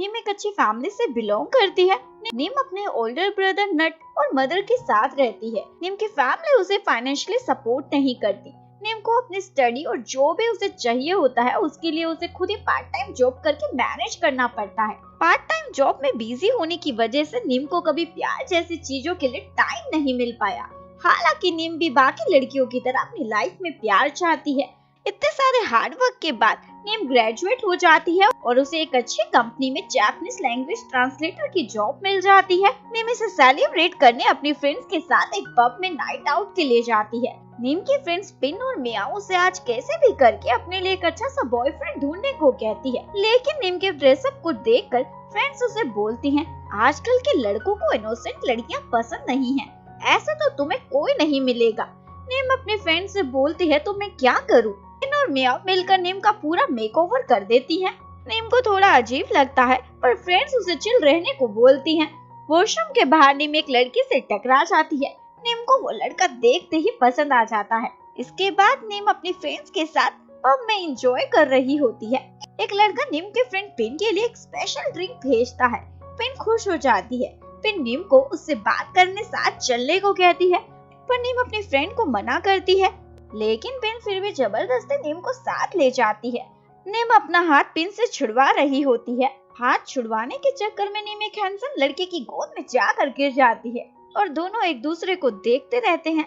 नीम एक अच्छी फैमिली से बिलोंग करती है। नीम अपने ओल्डर ब्रदर नट और मदर के साथ रहती है। नीम की फैमिली उसे फाइनेंशियली सपोर्ट नहीं करती। नीम को अपनी स्टडी और जो भी उसे चाहिए होता है उसके लिए उसे खुद ही पार्ट टाइम जॉब करके मैनेज करना पड़ता है। पार्ट टाइम जॉब में बिजी होने की वजह से नीम को कभी प्यार जैसी चीजों के लिए टाइम नहीं मिल पाया। हालांकि नीम भी बाकी लड़कियों की तरह अपनी लाइफ में प्यार चाहती है। इतने सारे हार्ड वर्क के बाद नीम ग्रेजुएट हो जाती है और उसे एक अच्छी कंपनी में जापानीज लैंग्वेज ट्रांसलेटर की जॉब मिल जाती है। नीम इसे सेलिब्रेट करने अपनी फ्रेंड्स के साथ एक पब में नाइट आउट के लिए जाती है। नीम की फ्रेंड्स पिन और मियाओ उसे आज कैसे भी करके अपने लिए एक अच्छा सा बॉयफ्रेंड ढूंढने को कहती है, लेकिन नीम के ड्रेसअप को देखकर फ्रेंड्स उसे बोलती हैं, आजकल के लड़कों को इनोसेंट लड़कियां पसंद नहीं हैं, ऐसा तो तुम्हें कोई नहीं मिलेगा। नीम अपने फ्रेंड से बोलती है तो मैं क्या करूं? पिन और मियाओ मिलकर नीम का पूरा मेकओवर कर देती हैं। नीम को थोड़ा अजीब लगता है पर फ्रेंड्स उसे चिल रहने को बोलती हैं। वॉशरूम के बाहर नीम एक लड़की से टकरा जाती है। नीम को वो लड़का देखते ही पसंद आ जाता है। इसके बाद नीम अपनी फ्रेंड्स के साथ पब में एंजॉय कर रही होती है। एक लड़का नीम के फ्रेंड पिन के लिए एक स्पेशल ड्रिंक भेजता है। पिन खुश हो जाती है। पिन नीम को उससे बात करने साथ चलने को कहती है, पर नीम अपनी फ्रेंड को मना करती है, लेकिन पिन फिर भी जबरदस्ती नीम को साथ ले जाती है। नीम अपना हाथ पिन से छुड़वा रही होती है। हाथ छुड़वाने के चक्कर में नीम एक हैंडसम लड़के की गोद में जाकर गिर जाती है और दोनों एक दूसरे को देखते रहते हैं।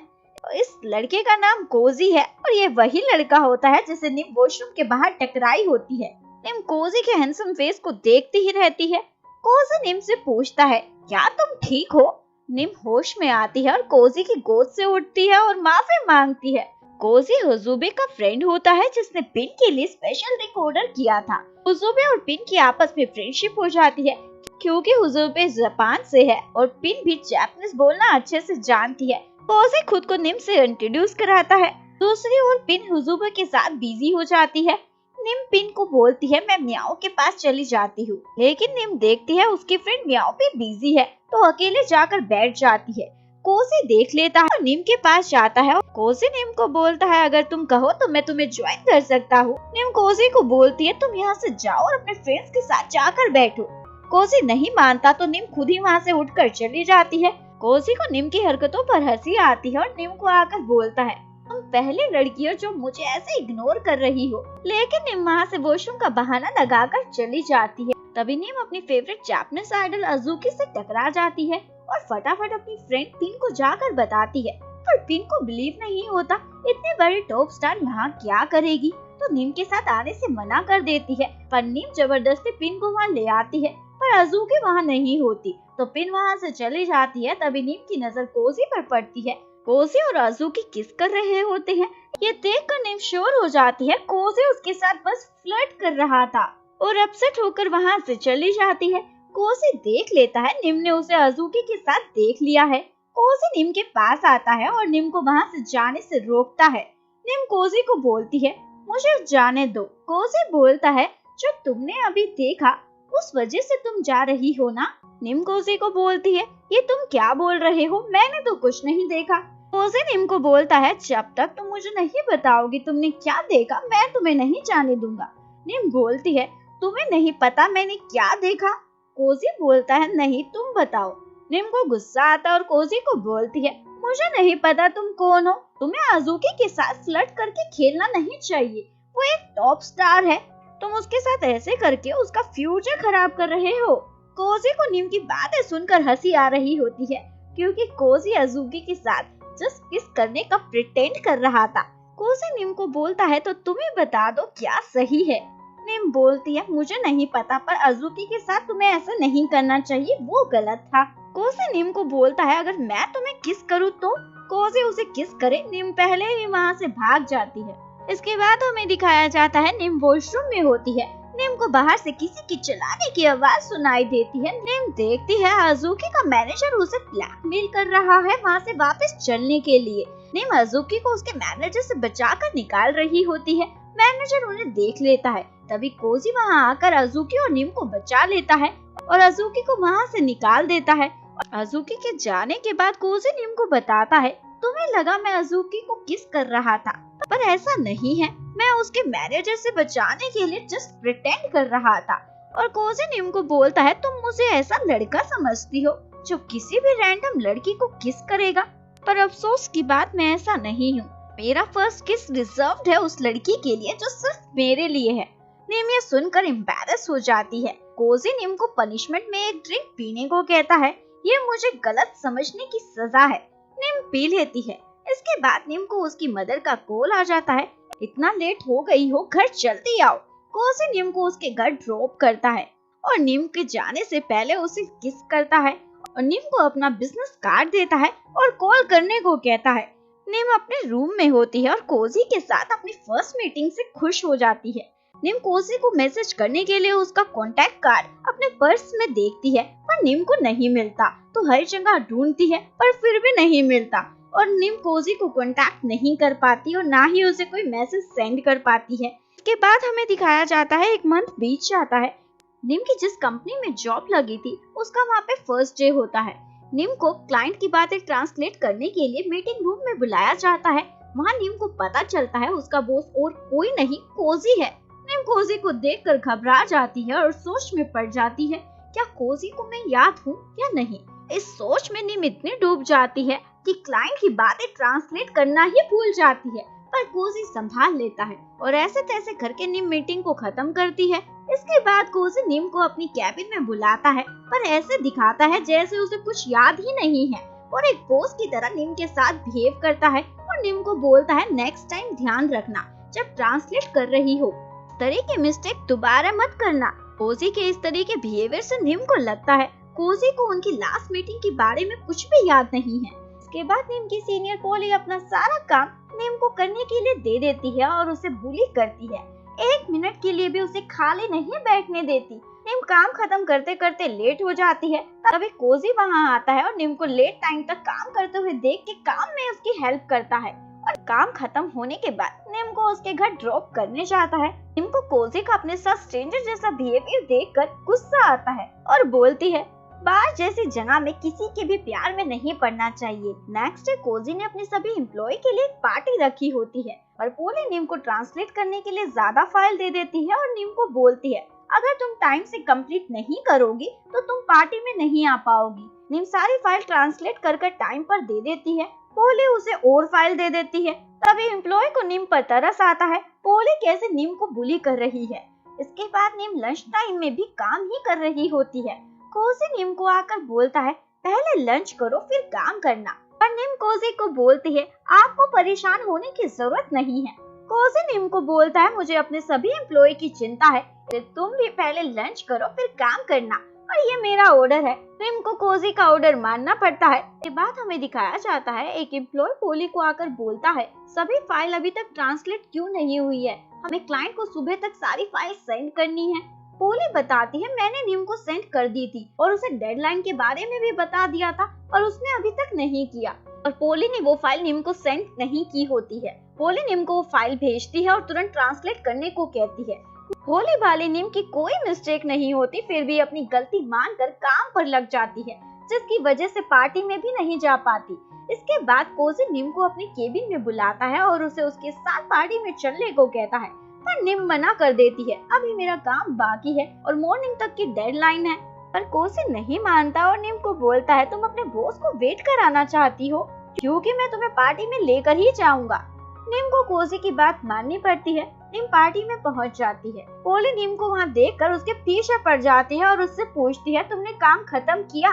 इस लड़के का नाम कोजी है और ये वही लड़का होता है जिसे नीम वॉशरूम के बाहर टकराई होती है। नीम कोजी के हैंडसम फेस को देखती ही रहती है। कोजी नीम से पूछता है, क्या तुम ठीक हो? नीम होश में आती है और कोजी की गोद से उठती है और माफी मांगती है। कोजी हुजुबे का फ्रेंड होता है जिसने पिन के लिए स्पेशल ड्रिंक ऑर्डर किया था। हुजुबे और पिन की आपस में फ्रेंडशिप हो जाती है क्योंकि हुजुबे जापान से है और पिन भी जापानीज बोलना अच्छे से जानती है। कोजी खुद को नीम से इंट्रोड्यूस कराता है। दूसरी ओर पिन हुजुबे के साथ बिजी हो जाती है। नीम पिन को बोलती है मैं मियाओ के पास चली जाती हूँ, लेकिन नीम देखती है उसकी फ्रेंड मियाओ भी बिजी है तो अकेले जाकर बैठ जाती है। कोजी देख लेता है और नीम के पास जाता है। कोजी नीम को बोलता है अगर तुम कहो तो मैं तुम्हें ज्वाइन कर सकता हूँ। नीम कोजी को बोलती है तुम यहाँ से जाओ और अपने फ्रेंड्स के साथ जाकर बैठो। कोजी नहीं मानता तो नीम खुद ही वहाँ से उठकर चली जाती है। कोजी को नीम की हरकतों पर हंसी आती है और नीम को आकर बोलता है तुम पहली लड़की हो जो मुझे ऐसे इग्नोर कर रही हो, लेकिन नीम वहाँ से वॉशरूम का बहाना लगाकर चली जाती है। तभी नीम अपनी फेवरेट जापानीज आइडल अजुकी से टकरा जाती है और फटाफट अपनी फ्रेंड पिन को जाकर बताती है, पर पिन को बिलीव नहीं होता। इतनी बड़ी टॉप स्टार यहाँ क्या करेगी, तो नीम के साथ आने से मना कर देती है, पर नीम जबरदस्ती पिन को वहाँ ले आती है, पर अजुकी वहाँ नहीं होती तो पिन वहाँ से चली जाती है। तभी नीम की नजर कोजी पर पड़ती है। कोजी और अजुकी किस कर रहे होते हैं, ये देखकर नीम श्योर हो जाती है कोजी उसके साथ बस फ्लर्ट कर रहा था और अपसेट होकर वहाँ से चली जाती है। कोजी देख लेता है नीम ने उसे अजुकी के साथ देख लिया है। कोजी नीम के पास आता है और नीम को वहाँ से जाने से रोकता है। नीम कोजी को बोलती है मुझे जाने दो। कोजी बोलता है जो तुमने अभी देखा उस वजह से तुम जा रही हो ना। नीम कोजी को बोलती है ये तुम क्या बोल रहे हो, मैंने तो कुछ नहीं देखा। कोजी नीम को बोलता है जब तक तुम मुझे नहीं बताओगी तुमने क्या देखा मैं तुम्हें नहीं जाने दूंगा। नीम बोलती है तुम्हें नहीं पता मैंने क्या देखा। कोजी बोलता है नहीं तुम बताओ। नीम को गुस्सा आता है और कोजी को बोलती है मुझे नहीं पता तुम कौन हो, तुम्हें अजुकी के साथ फ्लर्ट करके खेलना नहीं चाहिए, वो एक टॉप स्टार है, तुम उसके साथ ऐसे करके उसका फ्यूचर खराब कर रहे हो। कोजी को नीम की बातें सुनकर हंसी आ रही होती है क्योंकि कोजी अजुकी के साथ जस्ट किस करने का प्रिटेंड कर रहा था। कोजी नीम को बोलता है तो तुम्हें बता दो क्या सही है। नीम बोलती है मुझे नहीं पता पर अजुकी के साथ तुम्हें ऐसा नहीं करना चाहिए, वो गलत था। कोजी नीम को बोलता है अगर मैं तुम्हें किस करूँ तो। कोजी उसे किस करे। नीम पहले ही वहाँ से भाग जाती है। इसके बाद हमें दिखाया जाता है नीम वॉशरूम में होती है। नीम को बाहर से किसी की चिल्लाने की आवाज सुनाई देती है। नीम देखती है अजुकी का मैनेजर उसे ब्लैकमेल कर रहा है वहाँ से वापस चलने के लिए। नीम अजुकी को उसके मैनेजर से बचाकर निकाल रही होती है। मैनेजर उन्हें देख लेता है। तभी कोजी वहाँ आकर अजुकी और नीम को बचा लेता है और अजुकी को वहाँ से निकाल देता है। अजुकी के जाने के बाद कोजी नीम को बताता है तुम्हें लगा मैं अजुकी को किस कर रहा था, पर ऐसा नहीं है, मैं उसके मैनेजर से बचाने के लिए जस्ट प्रिटेंड कर रहा था और कोजी निम को बोलता है तुम मुझे ऐसा लड़का समझती हो जो किसी भी रैंडम लड़की को किस करेगा, पर अफसोस की बात मैं ऐसा नहीं हूँ। मेरा फर्स्ट किस रिजर्व्ड है उस लड़की के लिए जो सिर्फ मेरे लिए है। निम ये सुनकर एम्बैरेस हो जाती है। कोजी निम को पनिशमेंट में एक ड्रिंक पीने को कहता है। ये मुझे गलत समझने की सजा है। निम पी लेती है। इसके बाद निम को उसकी मदर का कॉल आ जाता है। इतना लेट हो गई हो, घर जल्दी आओ। कोजी निम को उसके घर ड्रॉप करता है और निम के जाने से पहले उसे किस करता है और निम को अपना बिजनेस कार्ड देता है और कॉल करने को कहता है। निम अपने रूम में होती है और कोजी के साथ अपनी फर्स्ट मीटिंग से खुश हो जाती है। निम कोजी को मैसेज करने के लिए उसका कॉन्टैक्ट कार्ड अपने पर्स में देखती है, पर निम को नहीं मिलता, तो हर जगह ढूंढती है पर फिर भी नहीं मिलता और निम कोजी को कॉन्टैक्ट नहीं कर पाती और ना ही उसे कोई मैसेज सेंड कर पाती है। इसके बाद हमें दिखाया जाता है एक मंथ बीत जाता है। निम की जिस कंपनी में जॉब लगी थी उसका वहाँ पे फर्स्ट डे होता है। निम को क्लाइंट की बातें ट्रांसलेट करने के लिए मीटिंग रूम में बुलाया जाता है। वहाँ निम को पता चलता है उसका बॉस और कोई नहीं कोजी है। निम कोजी को देखकर घबरा जाती है और सोच में पड़ जाती है, क्या कोजी को मैं याद हूँ या नहीं। इस सोच में निम इतनी डूब जाती है कि क्लाइंट की बातें ट्रांसलेट करना ही भूल जाती है, पर कोजी संभाल लेता है और ऐसे तैसे करके निम मीटिंग को खत्म करती है। इसके बाद कोजी निम को अपनी कैबिन में बुलाता है, पर ऐसे दिखाता है जैसे उसे कुछ याद ही नहीं है और एक बॉस की तरह निम के साथ बिहेव करता है और निम को बोलता है नेक्स्ट टाइम ध्यान रखना जब ट्रांसलेट कर रही हो, इस तरह की मिस्टेक दोबारा मत करना। कोजी के इस तरह के बिहेवियर से निम को लगता है कोजी को उनकी लास्ट मीटिंग के बारे में कुछ भी याद नहीं है। इसके बाद निम की सीनियर पोली अपना सारा काम निम को करने के लिए दे देती है और उसे बुली करती है। एक मिनट के लिए भी उसे खाली नहीं बैठने देती। निम काम खत्म करते करते लेट हो जाती है। तभी कोजी वहाँ आता है और निम को लेट टाइम तक काम करते हुए देख के काम में उसकी हेल्प करता है और काम खत्म होने के बाद निम को उसके घर ड्रॉप करने जाता है। निम को कोजी का अपने साथ स्ट्रेंजर जैसा बिहेवियर देखकर गुस्सा आता है और बोलती है बार जैसी जगह में किसी के भी प्यार में नहीं पड़ना चाहिए। नेक्स्ट डे कोजी ने अपने सभी एम्प्लॉय के लिए एक पार्टी रखी होती है और पोली निम को ट्रांसलेट करने के लिए ज्यादा फाइल दे देती है और निम को बोलती है अगर तुम टाइम से कंप्लीट नहीं करोगी तो तुम पार्टी में नहीं आ पाओगी। निम सारी फाइल ट्रांसलेट कर टाइम पर दे देती है। पोली उसे और फाइल दे देती है। तभी एम्प्लॉय को निम पर तरस आता है, पोली कैसे निम को बुली कर रही है। इसके बाद निम लंच टाइम में भी काम ही कर रही होती है। कोजी निम को आकर बोलता है पहले लंच करो फिर काम करना, पर निम कोजी को बोलती है आपको परेशान होने की जरूरत नहीं है। कोजी निम को बोलता है मुझे अपने सभी एम्प्लॉय की चिंता है, तुम भी पहले लंच करो फिर काम करना और ये मेरा ऑर्डर है। निम को कोजी का ऑर्डर मानना पड़ता है। इसके बाद हमें दिखाया जाता है एक एम्प्लॉय पोली को आकर बोलता है सभी फाइल अभी तक ट्रांसलेट क्यों नहीं हुई है, हमें क्लाइंट को सुबह तक सारी फाइल सेंड करनी है। पोली बताती है मैंने निम को सेंड कर दी थी और उसे डेडलाइन के बारे में भी बता दिया था और उसने अभी तक नहीं किया और पोली ने वो फाइल निम को सेंड नहीं की होती है। पोली निम को वो फाइल भेजती है और तुरंत ट्रांसलेट करने को कहती है। भोली भाली निम की कोई मिस्टेक नहीं होती, फिर भी अपनी गलती मानकर काम पर लग जाती है, जिसकी वजह से पार्टी में भी नहीं जा पाती। इसके बाद कोजी निम को अपनी केबिन में बुलाता है और उसे उसके साथ पार्टी में चलने को कहता है, पर निम मना कर देती है, अभी मेरा काम बाकी है और मॉर्निंग तक की डेडलाइन है। पर कोजी नहीं मानता और निम को बोलता है तुम अपने बॉस को वेट कराना चाहती हो क्योंकि मैं तुम्हें पार्टी में लेकर ही जाऊंगा। निम को कोजी की बात माननी पड़ती है। निम पार्टी में पहुंच जाती है। पोली निम को वहां देखकर उसके पीछे पड़ जाती है और उससे पूछती है तुमने काम खत्म किया।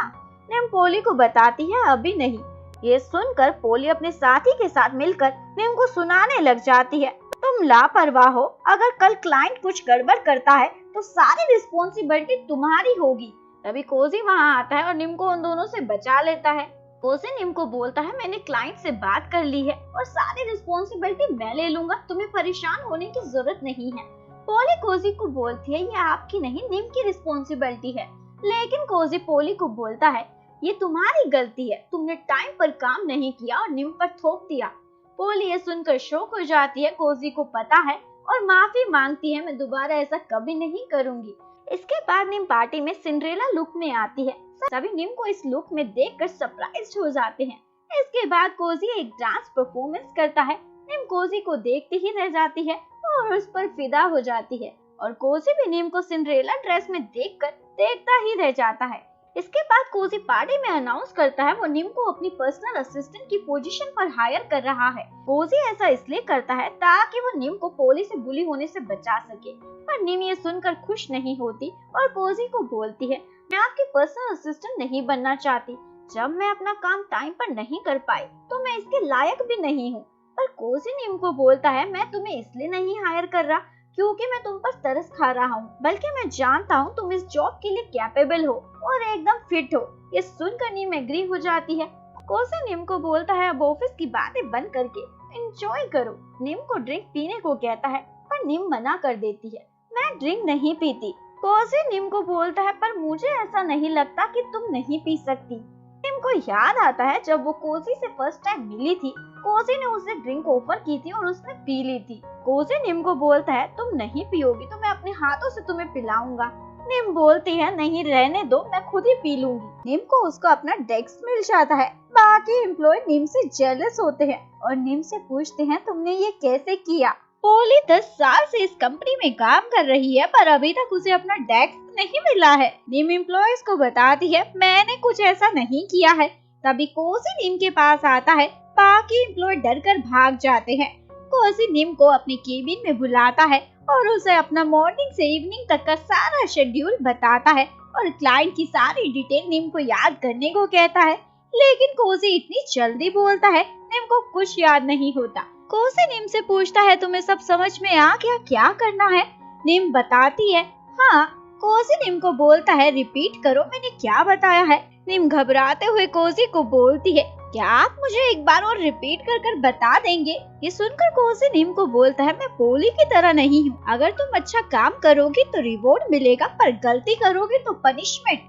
निम पोली को बताती है अभी नहीं। ये सुनकर पोली अपने साथी के साथ मिलकर निम को सुनाने लग जाती है तुम लापरवाह हो, अगर कल क्लाइंट कुछ गड़बड़ करता है तो सारी रिस्पॉन्सिबिलिटी तुम्हारी होगी। तभी कोजी वहाँ आता है और निम को उन दोनों से बचा लेता है। कोजी निम को बोलता है मैंने क्लाइंट से बात कर ली है और सारी रिस्पॉन्सिबिलिटी मैं ले लूंगा, तुम्हें परेशान होने की जरूरत नहीं है। पोली कोजी को बोलती है ये आपकी नहीं निम की रिस्पॉन्सिबिलिटी है, लेकिन कोजी पोली को बोलता है ये तुम्हारी गलती है, तुमने टाइम पर काम नहीं किया और निम पर थोप दिया। पोली ये सुनकर शॉक हो जाती है, कोजी को पता है और माफी मांगती है मैं दोबारा ऐसा कभी नहीं करूंगी। इसके बाद निम पार्टी में सिंड्रेला लुक में आती है। सभी निम को इस लुक में देखकर सरप्राइज्ड हो जाते हैं। इसके बाद कोजी एक डांस परफॉर्मेंस करता है। निम कोजी को देखती ही रह जाती है और उस पर फिदा हो जाती है और कोजी भी नीम को सिंड्रेला ड्रेस में देखकर देखता ही रह जाता है। इसके बाद कोजी पार्टी में अनाउंस करता है वो नीम को अपनी पर्सनल असिस्टेंट की पोजीशन पर हायर कर रहा है। कोजी ऐसा इसलिए करता है ताकि वो नीम को पोली से बुली होने से बचा सके, पर नीम ये सुनकर खुश नहीं होती और कोजी को बोलती है मैं आपकी पर्सनल असिस्टेंट नहीं बनना चाहती। जब मैं अपना काम टाइम पर नहीं कर पाई तो मैं इसके लायक भी नहीं हूँ। पर कोजी नीम को बोलता है मैं तुम्हें इसलिए नहीं हायर कर रहा क्योंकि मैं तुम पर तरस खा रहा हूँ, बल्कि मैं जानता हूँ तुम इस जॉब के लिए कैपेबल हो और एकदम फिट हो। ये सुनकर नीम एग्री हो जाती है। कोजी नीम को बोलता है अब ऑफिस की बातें बंद करके एंजॉय करो। नीम को ड्रिंक पीने को कहता है पर नीम मना कर देती है, मैं ड्रिंक नहीं पीती। कोजी नीम को बोलता है पर मुझे ऐसा नहीं लगता कि तुम नहीं पी सकती। नीम को याद आता है जब वो कोजी से फर्स्ट टाइम मिली थी, कोजी ने उसे ड्रिंक ऑफर की थी और उसने पी ली थी। कोजी नीम को बोलता है तुम नहीं पियोगी तो मैं अपने हाथों से तुम्हें पिलाऊंगा। नीम बोलती है नहीं रहने दो, मैं खुद ही पी लूंगी। नीम को उसको अपना डेस्क मिल जाता है। बाकी एम्प्लॉय नीम से जेलस होते हैं और नीम से पूछते हैं तुमने ये कैसे किया। पोली 10 साल से इस कंपनी में काम कर रही है पर अभी तक उसे अपना डेस्क नहीं मिला है। नीम एम्प्लॉयज को बताती है मैंने कुछ ऐसा नहीं किया है। तभी कोजी नीम के पास आता है। बाकी एम्प्लॉय डर कर भाग जाते हैं। कोजी नीम को अपने केबिन में बुलाता है और उसे अपना मॉर्निंग से इवनिंग तक का सारा शेड्यूल बताता है और क्लाइंट की सारी डिटेल नीम को याद करने को कहता है। लेकिन कोजी इतनी जल्दी बोलता है नीम को कुछ याद नहीं होता। कोजी नीम से पूछता है तुम्हें सब समझ में आ गया क्या करना है। नीम बताती है हाँ। कोजी नीम को बोलता है रिपीट करो मैंने क्या बताया है। नीम घबराते हुए कोजी को बोलती है क्या आप मुझे एक बार और रिपीट कर कर बता देंगे। ये सुनकर कोजी नीम को बोलता है मैं पोली की तरह नहीं हूँ, अगर तुम अच्छा काम करोगी तो रिवॉर्ड मिलेगा पर गलती करोगी तो पनिशमेंट।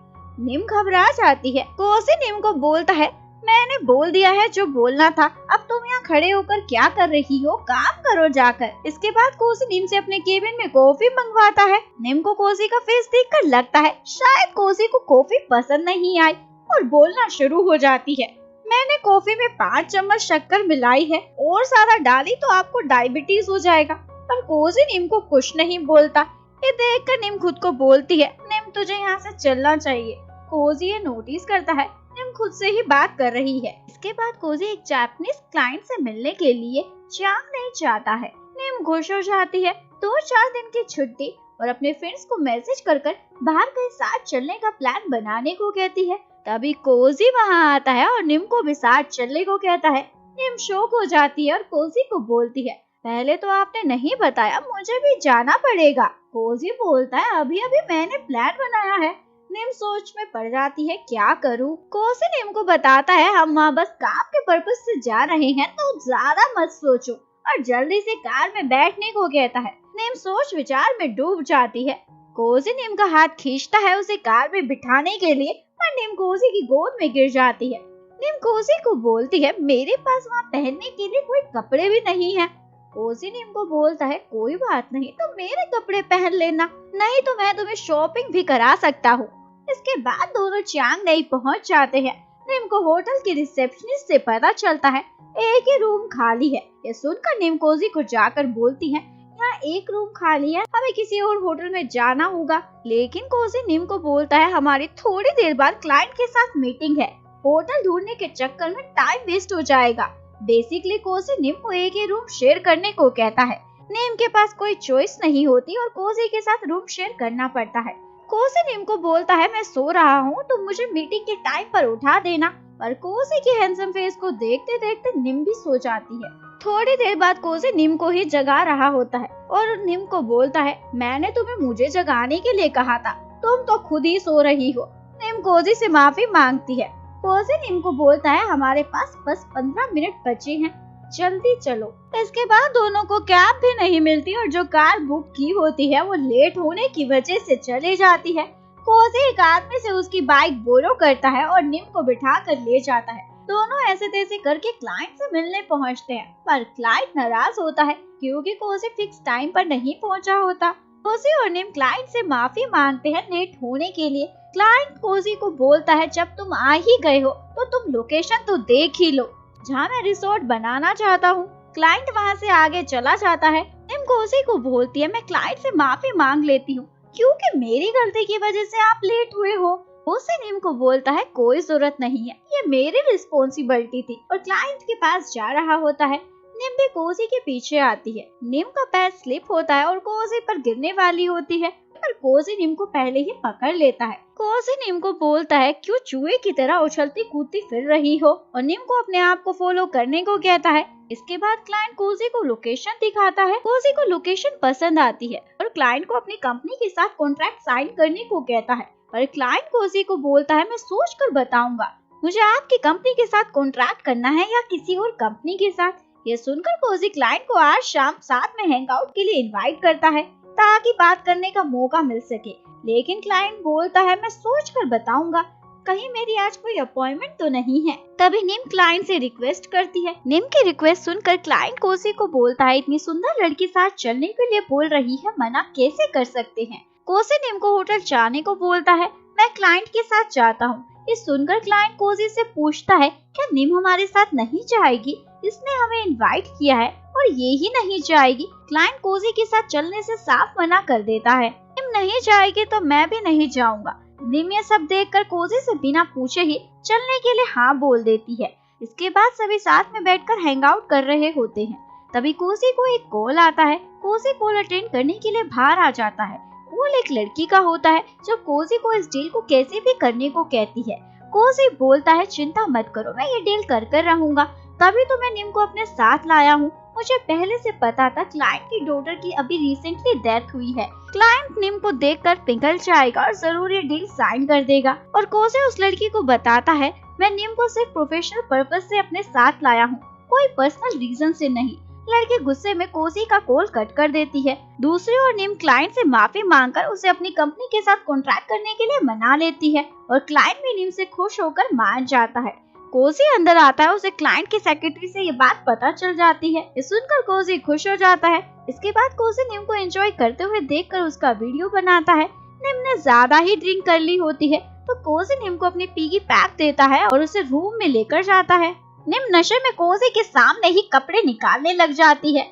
नीम घबरा जाती है। कोजी नीम को बोलता है मैंने बोल दिया है जो बोलना था, अब तुम यहाँ खड़े होकर क्या कर रही हो, काम करो जाकर। इसके बाद कोजी नीम से अपने केबिन में कॉफी मंगवाता है। नीम को कोजी का फेस देखकर लगता है शायद कोजी को कॉफी पसंद नहीं आई और बोलना शुरू हो जाती है मैंने कॉफी में 5 चम्मच शक्कर मिलाई है और ज्यादा डाली तो आपको डायबिटीज हो जाएगा। पर कोजी नीम को कुछ नहीं बोलता। ये देखकर नीम खुद को बोलती है नीम तुझे यहाँ से चलना चाहिए। कोजी ये नोटिस करता है नीम खुद से ही बात कर रही है। इसके बाद कोजी एक जापानीज क्लाइंट से मिलने के लिए चांगने जाता है। नीम खुश हो जाती है। 2-4 दिन की छुट्टी और अपने फ्रेंड्स को मैसेज कर बाहर कहीं साथ चलने का प्लान बनाने को कहती है। तभी कोजी वहाँ आता है और नीम को भी साथ चलने को कहता है। नीम शॉक हो जाती है और कोजी को बोलती है पहले तो आपने नहीं बताया, मुझे भी जाना पड़ेगा। कोजी बोलता है अभी अभी मैंने प्लान बनाया है। नीम सोच में पड़ जाती है क्या करूं। कोजी नीम को बताता है हम वहाँ बस काम के पर्पज से जा रहे हैं तो ज्यादा मत सोचो और जल्दी से कार में बैठने को कहता है। नीम सोच विचार में डूब जाती है। कोजी नीम का हाथ खींचता है उसे कार में बिठाने के लिए पर नीम कोजी की गोद में गिर जाती है। नीम कोजी को बोलती है मेरे पास वहाँ पहनने के लिए कोई कपड़े भी नहीं है। कोजी नीम को बोलता है कोई बात नहीं तो मेरे कपड़े पहन लेना, नहीं तो मैं तुम्हें शॉपिंग भी करा सकता हूँ। इसके बाद दोनों चांगने पहुँच जाते हैं। नीम को होटल की रिसेप्शनिस्ट से पता चलता है एक ही रूम खाली है। ये सुनकर नीम कोजी को जाकर बोलती है यहाँ एक रूम खाली है, हमें किसी और होटल में जाना होगा। लेकिन कोजी नीम को बोलता है हमारी थोड़ी देर बाद क्लाइंट के साथ मीटिंग है, होटल ढूंढने के चक्कर में टाइम वेस्ट हो जाएगा। बेसिकली कोजी नीम को एक ही रूम शेयर करने को कहता है। नीम के पास कोई चॉइस नहीं होती और कोजी के साथ रूम शेयर करना पड़ता है। कोजी नीम को बोलता है मैं सो रहा हूँ तो मुझे मीटिंग के टाइम पर उठा देना। पर कोजी के हैंडसम फेस को देखते देखते नीम भी सो जाती है। थोड़ी देर बाद कोजी नीम को ही जगा रहा होता है और नीम को बोलता है मैंने तुम्हें मुझे जगाने के लिए कहा था, तुम तो खुद ही सो रही हो। नीम कोजी से माफी मांगती है। कोजी नीम को बोलता है हमारे पास बस 15 मिनट बचे हैं, जल्दी चलो। इसके बाद दोनों को कैब भी नहीं मिलती और जो कार बुक की होती है वो लेट होने की वजह से चली जाती है। कोजी एक आदमी से उसकी बाइक बोरो करता है और नीम को बिठा कर ले जाता है। दोनों ऐसे तैसे करके क्लाइंट से मिलने पहुंचते हैं पर क्लाइंट नाराज होता है क्योंकि कोजी फिक्स टाइम पर नहीं पहुंचा होता। कोजी और नीम क्लाइंट से माफी मांगते हैं लेट होने के लिए। क्लाइंट कोजी को बोलता है जब तुम आ ही गए हो तो तुम लोकेशन तो देख ही लो जहाँ मैं रिसोर्ट बनाना चाहता हूँ। क्लाइंट वहाँ से आगे चला जाता है। नीम निम कोजी को बोलती है, मैं क्लाइंट से माफी मांग लेती हूँ क्योंकि मेरी गलती की वजह से आप लेट हुए हो। कोजी निम को बोलता है, कोई जरूरत नहीं है, ये मेरी रिस्पॉन्सिबिलिटी थी, और क्लाइंट के पास जा रहा होता है। निम भी कोजी के पीछे आती है। निम का पैर स्लिप होता है और कोजी पर गिरने वाली होती है, पर कोजी निम को पहले ही पकड़ लेता है। कोजी निम को बोलता है, क्यों चूहे की तरह उछलती कूदती फिर रही हो, और निम को अपने आप को फॉलो करने को कहता है। इसके बाद क्लाइंट कोजी को लोकेशन दिखाता है। कोजी को लोकेशन पसंद आती है और क्लाइंट को अपनी कंपनी के साथ कॉन्ट्रैक्ट साइन करने को कहता है, पर क्लाइंट कोजी को बोलता है, मैं सोच कर बताऊंगा, मुझे आपकी कंपनी के साथ कॉन्ट्रैक्ट करना है या किसी और कंपनी के साथ। ये सुनकर कोजी क्लाइंट को आज शाम साथ में हैंगआउट के लिए इनवाइट करता है ताकि बात करने का मौका मिल सके, लेकिन क्लाइंट बोलता है, मैं सोच कर बताऊंगा, कहीं मेरी आज कोई अपॉइंटमेंट तो नहीं है। तभी निम क्लाइंट से रिक्वेस्ट करती है। निम की रिक्वेस्ट सुनकर क्लाइंट कोजी को बोलता है, इतनी सुंदर लड़की साथ चलने के लिए बोल रही है, मना कैसे कर सकते हैं। कोजी निम को होटल जाने को बोलता है, मैं क्लाइंट के साथ जाता हूँ। ये सुनकर क्लाइंट कोजी से पूछता है, क्या निम हमारे साथ नहीं जाएगी, इसने हमें इनवाइट किया है और ये ही नहीं जाएगी। क्लाइंट कोजी के साथ चलने से साफ मना कर देता है, निम नहीं जाएगी तो मैं भी नहीं जाऊंगा। निम ये सब देखकर कोजी से बिना पूछे ही चलने के लिए हाँ बोल देती है। इसके बाद सभी साथ में बैठकर हैंगआउट कर रहे होते हैं। तभी कोजी को एक कॉल आता है। कोजी कॉल अटेंड करने के लिए बाहर आ जाता है। कॉल एक लड़की का होता है जो कोजी को इस डील को कैसे भी करने को कहती है। कोजी बोलता है, चिंता मत करो, मैं ये डील कर रहूंगा, तभी तो मैं निम को अपने साथ लाया हूँ। मुझे पहले से पता था क्लाइंट की डॉटर की अभी रिसेंटली डेथ हुई है। क्लाइंट निम को देखकर पिघल जाएगा और जरूर ये डील साइन कर देगा। और कोजी उस लड़की को बताता है, मैं निम को सिर्फ प्रोफेशनल पर्पस से अपने साथ लाया हूँ, कोई पर्सनल रीजन से नहीं। लड़की गुस्से में कोजी का कॉल कट कर देती है। दूसरी ओर निम क्लाइंट से माफी मांगकर उसे अपनी कंपनी के साथ कॉन्ट्रैक्ट करने के लिए मना लेती है और क्लाइंट भी निम से खुश होकर मान जाता है। कोजी अंदर आता है, उसे क्लाइंट की सेक्रेटरी से ये बात पता चल जाती है। ये सुनकर कोजी खुश हो जाता है। इसके बाद कोजी निम को एंजॉय करते हुए देखकर उसका वीडियो बनाता है। निम ने ज्यादा ही ड्रिंक कर ली होती है तो कोजी निम को अपनी पिगी पैक देता है और उसे रूम में लेकर जाता है। निम नशे में कोजी के सामने ही कपड़े निकालने लग जाती है।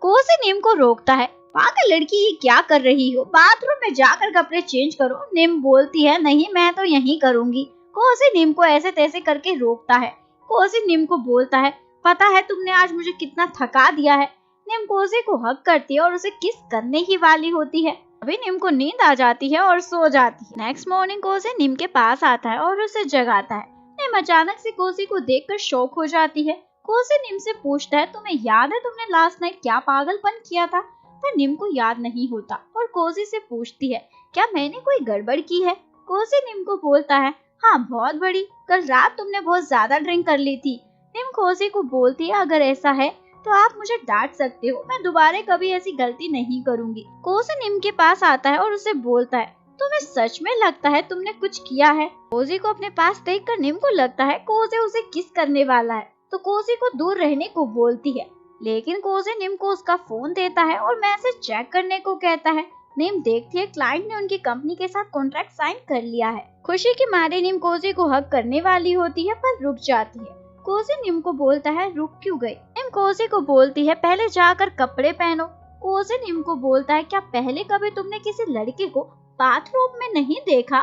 कोजी निम को रोकता है, पागल लड़की, ये क्या कर रही हो, बाथरूम में जाकर कपड़े चेंज करो। निम बोलती है, नहीं मैं तो यहीं करूंगी। कोजी निम को ऐसे तैसे करके रोकता है। कोजी निम को बोलता है, पता है तुमने आज मुझे कितना थका दिया है। निम कोजी को हक करती है और उसे किस करने ही वाली होती है। अभी निम को नींद आ जाती है और सो जाती है। नेक्स्ट मॉर्निंग कोजी निम के पास आता है और उसे जगाता है। निम अचानक से कोजी को देखकर शॉक हो जाती है। कोजी निम से पूछता है, तुम्हें याद है तुमने लास्ट नाइट क्या पागलपन किया था? पर निम को याद नहीं होता और कोजी से पूछती है, क्या मैंने कोई गड़बड़ की है? कोजी निम को बोलता है, हाँ बहुत बड़ी, कल रात तुमने बहुत ज्यादा ड्रिंक कर ली थी। निम कोजी को बोलती है, अगर ऐसा है तो आप मुझे डांट सकते हो, मैं दोबारा कभी ऐसी गलती नहीं करूंगी। कोजी निम के पास आता है और उसे बोलता है, तुम्हें सच में लगता है तुमने कुछ किया है? कोजी को अपने पास देखकर निम को लगता है कोजी उसे किस करने वाला है, तो कोजी को दूर रहने को बोलती है। लेकिन कोजी निम को उसका फोन देता है और मैसेज चेक करने को कहता है। निम देखती है क्लाइंट ने उनकी कंपनी के साथ कॉन्ट्रैक्ट साइन कर लिया है। खुशी के मारे निम कोजी को हक करने वाली होती है पर रुक जाती है। कोजी निम को बोलता है, रुक क्यों गई? निम कोजी को बोलती है, पहले जाकर कपड़े पहनो। कोजी निम को बोलता है, क्या पहले कभी तुमने किसी लड़के को बाथरूम में नहीं देखा?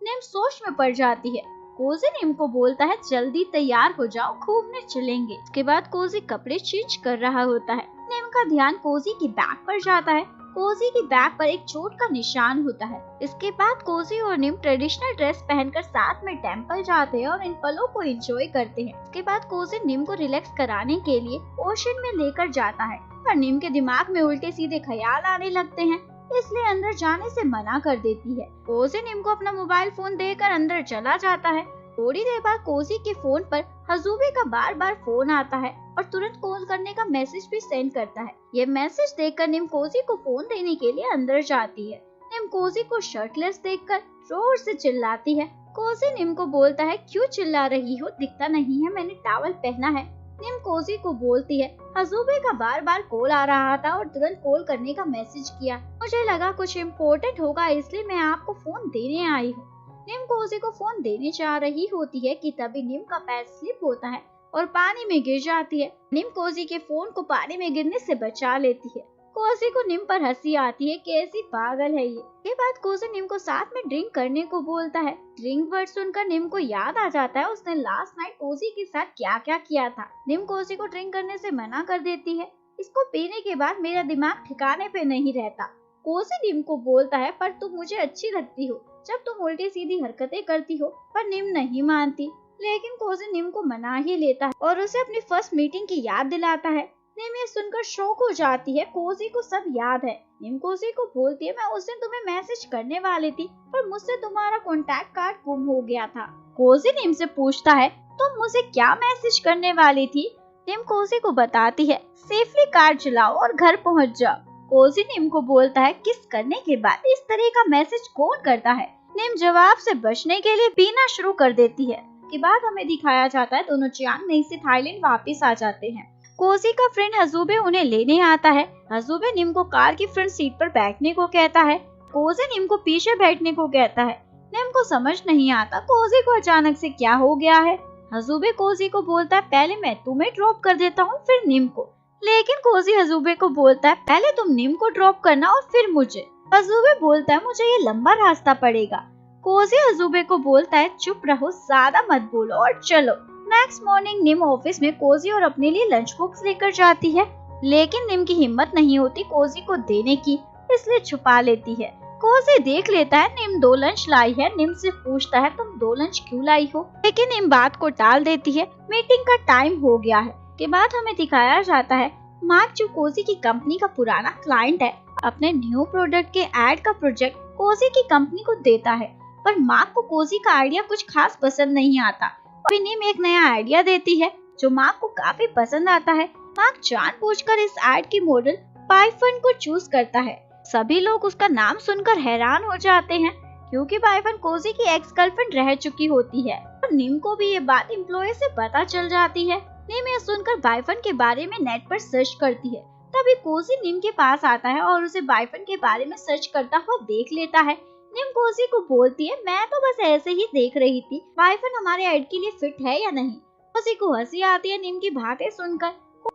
निम सोच में पड़ जाती है। कोजी निम को बोलता है, जल्दी तैयार हो जाओ, घूमने चलेंगे। इसके बाद कोजी कपड़े चेंज कर रहा होता है। निम का ध्यान कोजी की बैग पर जाता है। कोजी की बैग पर एक चोट का निशान होता है। इसके बाद कोजी और निम ट्रेडिशनल ड्रेस पहनकर साथ में टेंपल जाते हैं और इन पलों को एंजॉय करते हैं। इसके बाद कोजी निम को रिलैक्स कराने के लिए ओशन में लेकर जाता है, पर निम के दिमाग में उल्टे सीधे ख्याल आने लगते हैं, इसलिए अंदर जाने से मना कर देती है। कोजी निम को अपना मोबाइल फोन देकर अंदर चला जाता है। थोड़ी देर बाद कोजी के फोन पर हजूबे का बार बार फोन आता है और तुरंत कॉल करने का मैसेज भी सेंड करता है। ये मैसेज देखकर निम कोजी को फोन देने के लिए अंदर जाती है। निम कोजी को शर्टलेस देखकर जोर से चिल्लाती है। कोजी निम को बोलता है, क्यों चिल्ला रही हो, दिखता नहीं है मैंने टॉवल पहना है। निम कोजी को बोलती है, हजूबे का बार बार कॉल आ रहा था और तुरंत कॉल करने का मैसेज किया, मुझे लगा कुछ इम्पोर्टेंट होगा इसलिए मैं आपको फोन देने आई हूँ। निम कोजी को फोन देने जा रही होती है कि तभी निम का पैर स्लिप होता है और पानी में गिर जाती है। निम कोजी के फोन को पानी में गिरने से बचा लेती है। कोसी को निम पर हंसी आती है, कैसी पागल है ये। के बाद कोसी निम को साथ में ड्रिंक करने को बोलता है। ड्रिंक वर्ड सुनकर निम को याद आ जाता है उसने लास्ट नाइट कोसी के साथ क्या क्या किया था। निम कोसी को ड्रिंक करने से मना कर देती है। इसको पीने के बाद मेरा दिमाग ठिकाने पे नहीं रहता। कोसी निम को बोलता है, पर तुम मुझे अच्छी लगती हो जब तुम उल्टी सीधी हरकतें करती हो। पर निम नहीं मानती, लेकिन कोसी निम को मना ही लेता है और उसे अपनी फर्स्ट मीटिंग की याद दिलाता है। निम ये सुनकर शॉक हो जाती है, कोसी को सब याद है। निम कोसी को बोलती है, मैं उस दिन तुम्हें मैसेज करने वाली थी पर मुझसे तुम्हारा कॉन्टैक्ट कार्ड गुम हो गया था। कोसी निम से पूछता है, तुम मुझे क्या मैसेज करने वाली थी? निम कोसी को बताती है, सेफली कार चलाओ और घर पहुंच जाओ। कोसी निम को बोलता है, किस करने के बाद इस तरह का मैसेज कौन करता है? निम जवाब से बचने के लिए पीना शुरू कर देती है। के बाद हमें दिखाया जाता है दोनों चियांग मई से थाईलैंड वापस आ जाते हैं। कोसी का फ्रेंड हजूबे उन्हें लेने आता है। हजूबे निम को कार की फ्रंट सीट पर बैठने को कहता है। कोसी निम को पीछे बैठने को कहता है। निम को समझ नहीं आता कोसी को अचानक से क्या हो गया है। हजूबे कोसी को बोलता है, पहले मैं तुम्हें ड्रॉप कर देता हूँ फिर निम को। लेकिन कोसी हजूबे को बोलता है, पहले तुम निम को ड्रॉप करना और फिर मुझे। हजूबे बोलता है, मुझे ये लंबा रास्ता पड़ेगा। कोसी हजूबे को बोलता है, चुप रहो, ज्यादा मत बोलो और चलो। नेक्स्ट मॉर्निंग निम ऑफिस में कोसी और अपने लिए लंच बॉक्स लेकर जाती है, लेकिन निम की हिम्मत नहीं होती कोसी को देने की, इसलिए छुपा लेती है। कोसी देख लेता है निम 2 लंच लाई है। निम से पूछता है, तुम 2 लंच क्यों लाई हो? लेकिन निम बात को टाल देती है, मीटिंग का टाइम हो गया है। के बाद हमें दिखाया जाता है मार्क, जो कोसी की कंपनी का पुराना क्लाइंट है, अपने न्यू प्रोडक्ट के एड का प्रोजेक्ट कोसी की कंपनी को देता है। पर मार्क को कोसी का आइडिया कुछ खास पसंद नहीं आता। अभी निम एक नया आइडिया देती है जो मार्क को काफी पसंद आता है। मार्क जानबूझकर इस एड की मॉडल बाइफन को चूज करता है। सभी लोग उसका नाम सुनकर हैरान हो जाते हैं, क्योंकि बाइफन कोसी की एक्स गर्लफ्रेंड रह चुकी होती है। और निम को भी ये बात एम्प्लॉय से पता चल जाती है। निम ये सुनकर बाइफन के बारे में नेट पर सर्च करती है। तभी कोसी निम के पास आता है और उसे बाइफन के बारे में सर्च करता हुआ देख लेता है। निम कोसी को बोलती है, मैं तो बस ऐसे ही देख रही थी, बाइफन हमारे एड के लिए फिट है या नहीं। कोसी को हंसी आती है निम की बातें सुनकर।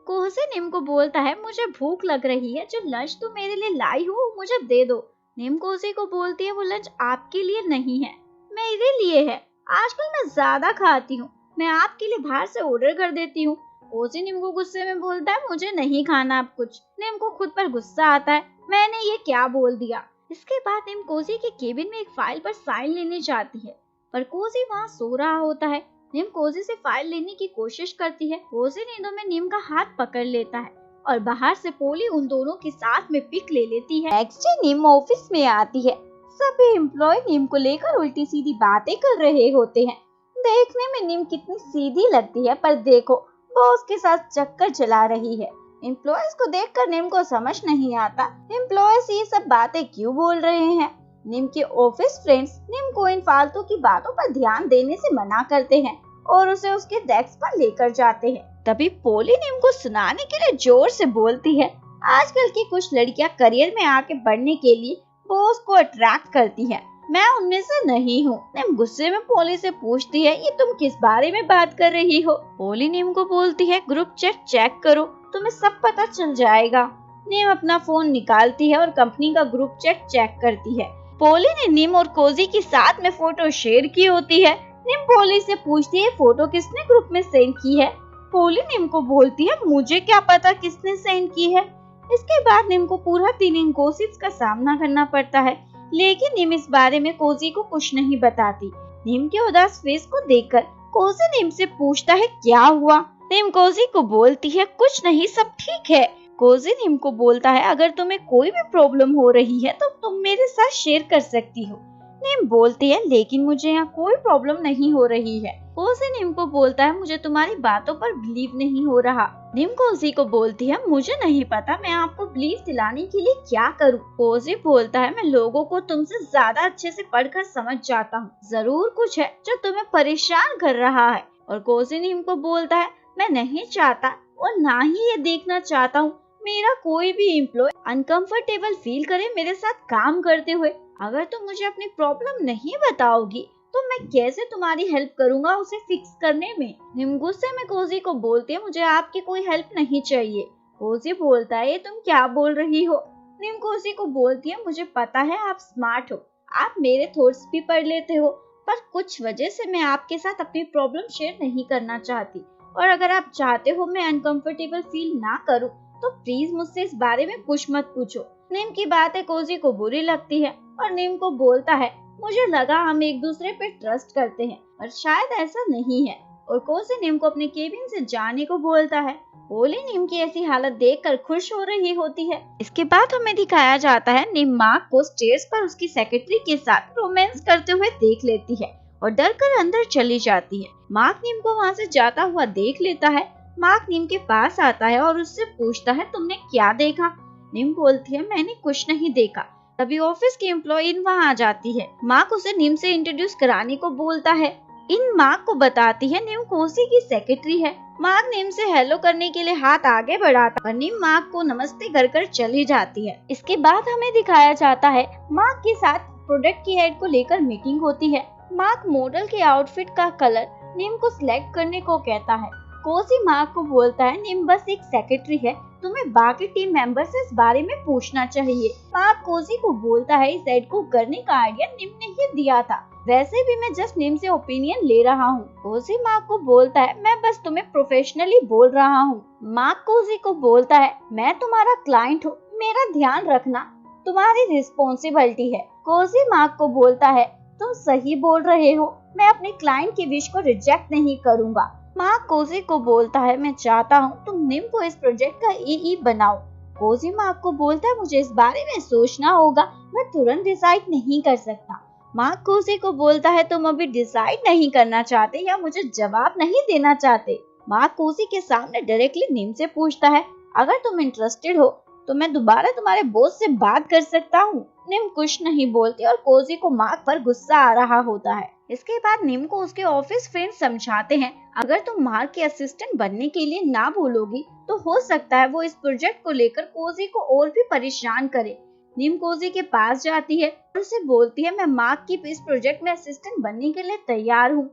कोसी निम को बोलता है, मुझे भूख लग रही है, जो लंच तुम मेरे लिए लाई हो वो मुझे दे दो। निम कोसी को बोलती है, वो लंच आपके लिए नहीं है, मेरे लिए है। आजकल मैं ज्यादा खाती हूँ, मैं आपके लिए बाहर से ऑर्डर कर देती हूँ। कोसी निम को गुस्से में बोलता है, मुझे नहीं खाना अब कुछ। निम को खुद पर गुस्सा आता है, मैंने ये क्या बोल दिया। इसके बाद निम कोसी के केबिन में एक फाइल पर साइन लेने जाती है, पर कोसी वहाँ सो रहा होता है। निम कोसी से फाइल लेने की कोशिश करती है। कोसी नींदों में निम का हाथ पकड़ लेता है और बाहर से पोली उन दोनों के साथ में पिक ले लेती है। नेक्स्ट डे निम ऑफिस में आती है। सभी एम्प्लॉय निम को लेकर उल्टी सीधी बातें कर रहे होते हैं। देखने में निम कितनी सीधी लगती है, पर देखो बॉस के साथ चक्कर चला रही है। एम्प्लॉयज को देखकर निम को समझ नहीं आता एम्प्लॉयज ये सब बातें क्यों बोल रहे हैं। निम के ऑफिस फ्रेंड्स निम को इन फालतू की बातों पर ध्यान देने से मना करते हैं और उसे उसके डेस्क पर लेकर जाते हैं। तभी पोली निम को सुनाने के लिए जोर से बोलती है, आजकल की कुछ लड़कियां करियर में आगे बढ़ने के लिए बॉस को अट्रैक्ट करती है, मैं उनमें से नहीं हूँ। निम गुस्से में पोली से पूछती है, ये तुम किस बारे में बात कर रही हो? पोली निम को बोलती है, ग्रुप चैट चेक करो, तुम्हें सब पता चल जाएगा। निम अपना फोन निकालती है और कंपनी का ग्रुप चैट चेक करती है। पोली ने निम और कोसी के साथ में फोटो शेयर की होती है। निम पोली से पूछती है, फोटो किसने ग्रुप में सेंड की है? पोली निम को बोलती है, मुझे क्या पता किसने सेंड की है। इसके बाद निम को पूरा दिन गॉसिप्स का सामना करना पड़ता है, लेकिन निम इस बारे में कोसी को कुछ नहीं बताती। निम के उदास फेस को देखकर कोसी निम से पूछता है, क्या हुआ? निम कोसी को बोलती है, कुछ नहीं, सब ठीक है। कोसी निम को बोलता है, अगर तुम्हें कोई भी प्रॉब्लम हो रही है तो तुम मेरे साथ शेयर कर सकती हो। निम बोलती है, लेकिन मुझे यहाँ कोई प्रॉब्लम नहीं हो रही है। कोसी निम को बोलता है, मुझे तुम्हारी बातों पर बिलीव नहीं हो रहा। निम कोसी को बोलती है, मुझे नहीं पता मैं आपको बिलीव दिलाने के लिए क्या करूँ। कोसी बोलता है, मैं लोगों को तुमसे ज्यादा अच्छे से पढ़कर समझ जाता हूँ, जरूर कुछ है जो तुम्हें परेशान कर रहा है। और कोसी निम को बोलता है, मैं नहीं चाहता और ना ही ये देखना चाहता हूँ मेरा कोई भी एम्प्लॉय अनकंफर्टेबल फील करे मेरे साथ काम करते हुए। अगर तुम मुझे अपनी प्रॉब्लम नहीं बताओगी तो मैं कैसे तुम्हारी हेल्प करूंगा उसे फिक्स करने में। निम गुस्से में कोसी को बोलती है, मुझे आपकी कोई हेल्प नहीं चाहिए। कोजी बोलता है, ये तुम क्या बोल रही हो? निम कोजी को बोलती है, मुझे पता है आप स्मार्ट हो, आप मेरे थॉट्स भी पढ़ लेते हो, पर कुछ वजह से मैं आपके साथ अपनी प्रॉब्लम शेयर नहीं करना चाहती, और अगर आप चाहते हो मैं अनकंफर्टेबल फील ना करूं, तो प्लीज मुझसे इस बारे में कुछ मत पूछो। निम की बातें कोजी को बुरी लगती है और निम को बोलता है, मुझे लगा हम एक दूसरे पे ट्रस्ट करते हैं, पर शायद ऐसा नहीं है, और कोजी निम को अपने केबिन से जाने को बोलता है। ओली निम की ऐसी हालत देखकर खुश हो रही होती है। इसके बाद हमें दिखाया जाता है निम मार्क को स्टेज पर उसकी सेक्रेटरी के साथ रोमांस करते हुए देख लेती है और डर कर अंदर चली जाती है। मार्क निम को वहाँ से जाता हुआ देख लेता है। मार्क निम के पास आता है और उससे पूछता है, तुमने क्या देखा? निम बोलती है, मैंने कुछ नहीं देखा। तभी ऑफिस की एम्प्लॉई वहाँ आ जाती है। मार्क उसे निम से इंट्रोड्यूस कराने को बोलता है। इन मार्क को बताती है निम कोसी की सेक्रेटरी है। मार्क निम से हेलो करने के लिए हाथ आगे बढ़ाता और निम मार्क को नमस्ते कर चली जाती है। इसके बाद हमें दिखाया जाता है मार्क के साथ प्रोडक्ट की एड को लेकर मीटिंग होती है। मार्क मॉडल के आउटफिट का कलर निम को सिलेक्ट करने को कहता है। कोसी मार्क को बोलता है, निम बस एक सेक्रेटरी है, तुम्हें बाकी टीम मेंबर से इस बारे में पूछना चाहिए। मार्क कोसी को बोलता है, इस एड को करने का आइडिया निम ने ही दिया था, वैसे भी मैं जस्ट निम से ओपिनियन ले रहा हूँ। कोसी मार्क को बोलता है, मैं बस तुम्हें प्रोफेशनली बोल रहा हूँ। मार्क कोसी को बोलता है, मैं तुम्हारा क्लाइंट हूँ, मेरा ध्यान रखना तुम्हारी रिस्पॉन्सिबिलिटी है। कोसी मार्क को बोलता है, तुम सही बोल रहे हो, मैं अपने क्लाइंट की विश को रिजेक्ट नहीं करूँगा। मार्क कोजी को बोलता है, मैं चाहता हूँ तुम निम को इस प्रोजेक्ट का ईई बनाओ। कोजी मार्क को बोलता है, मुझे इस बारे में सोचना होगा, मैं तुरंत डिसाइड नहीं कर सकता। मार्क कोजी को बोलता है, तुम अभी डिसाइड नहीं करना चाहते या मुझे जवाब नहीं देना चाहते। मार्क कोजी के सामने डायरेक्टली निम से पूछता है, अगर तुम इंटरेस्टेड हो तो मैं दोबारा तुम्हारे बॉस से बात कर सकता हूँ। निम कुछ नहीं बोलती और कोजी को मार्क पर गुस्सा आ रहा होता है। इसके बाद निम को उसके ऑफिस फ्रेंड्स समझाते हैं, अगर तुम मार्क के असिस्टेंट बनने के लिए ना बोलोगी तो हो सकता है वो इस प्रोजेक्ट को लेकर कोजी को और भी परेशान करे। निम कोजी के पास जाती है और उसे बोलती है, मैं मार्क की इस प्रोजेक्ट में असिस्टेंट बनने के लिए तैयार हूँ।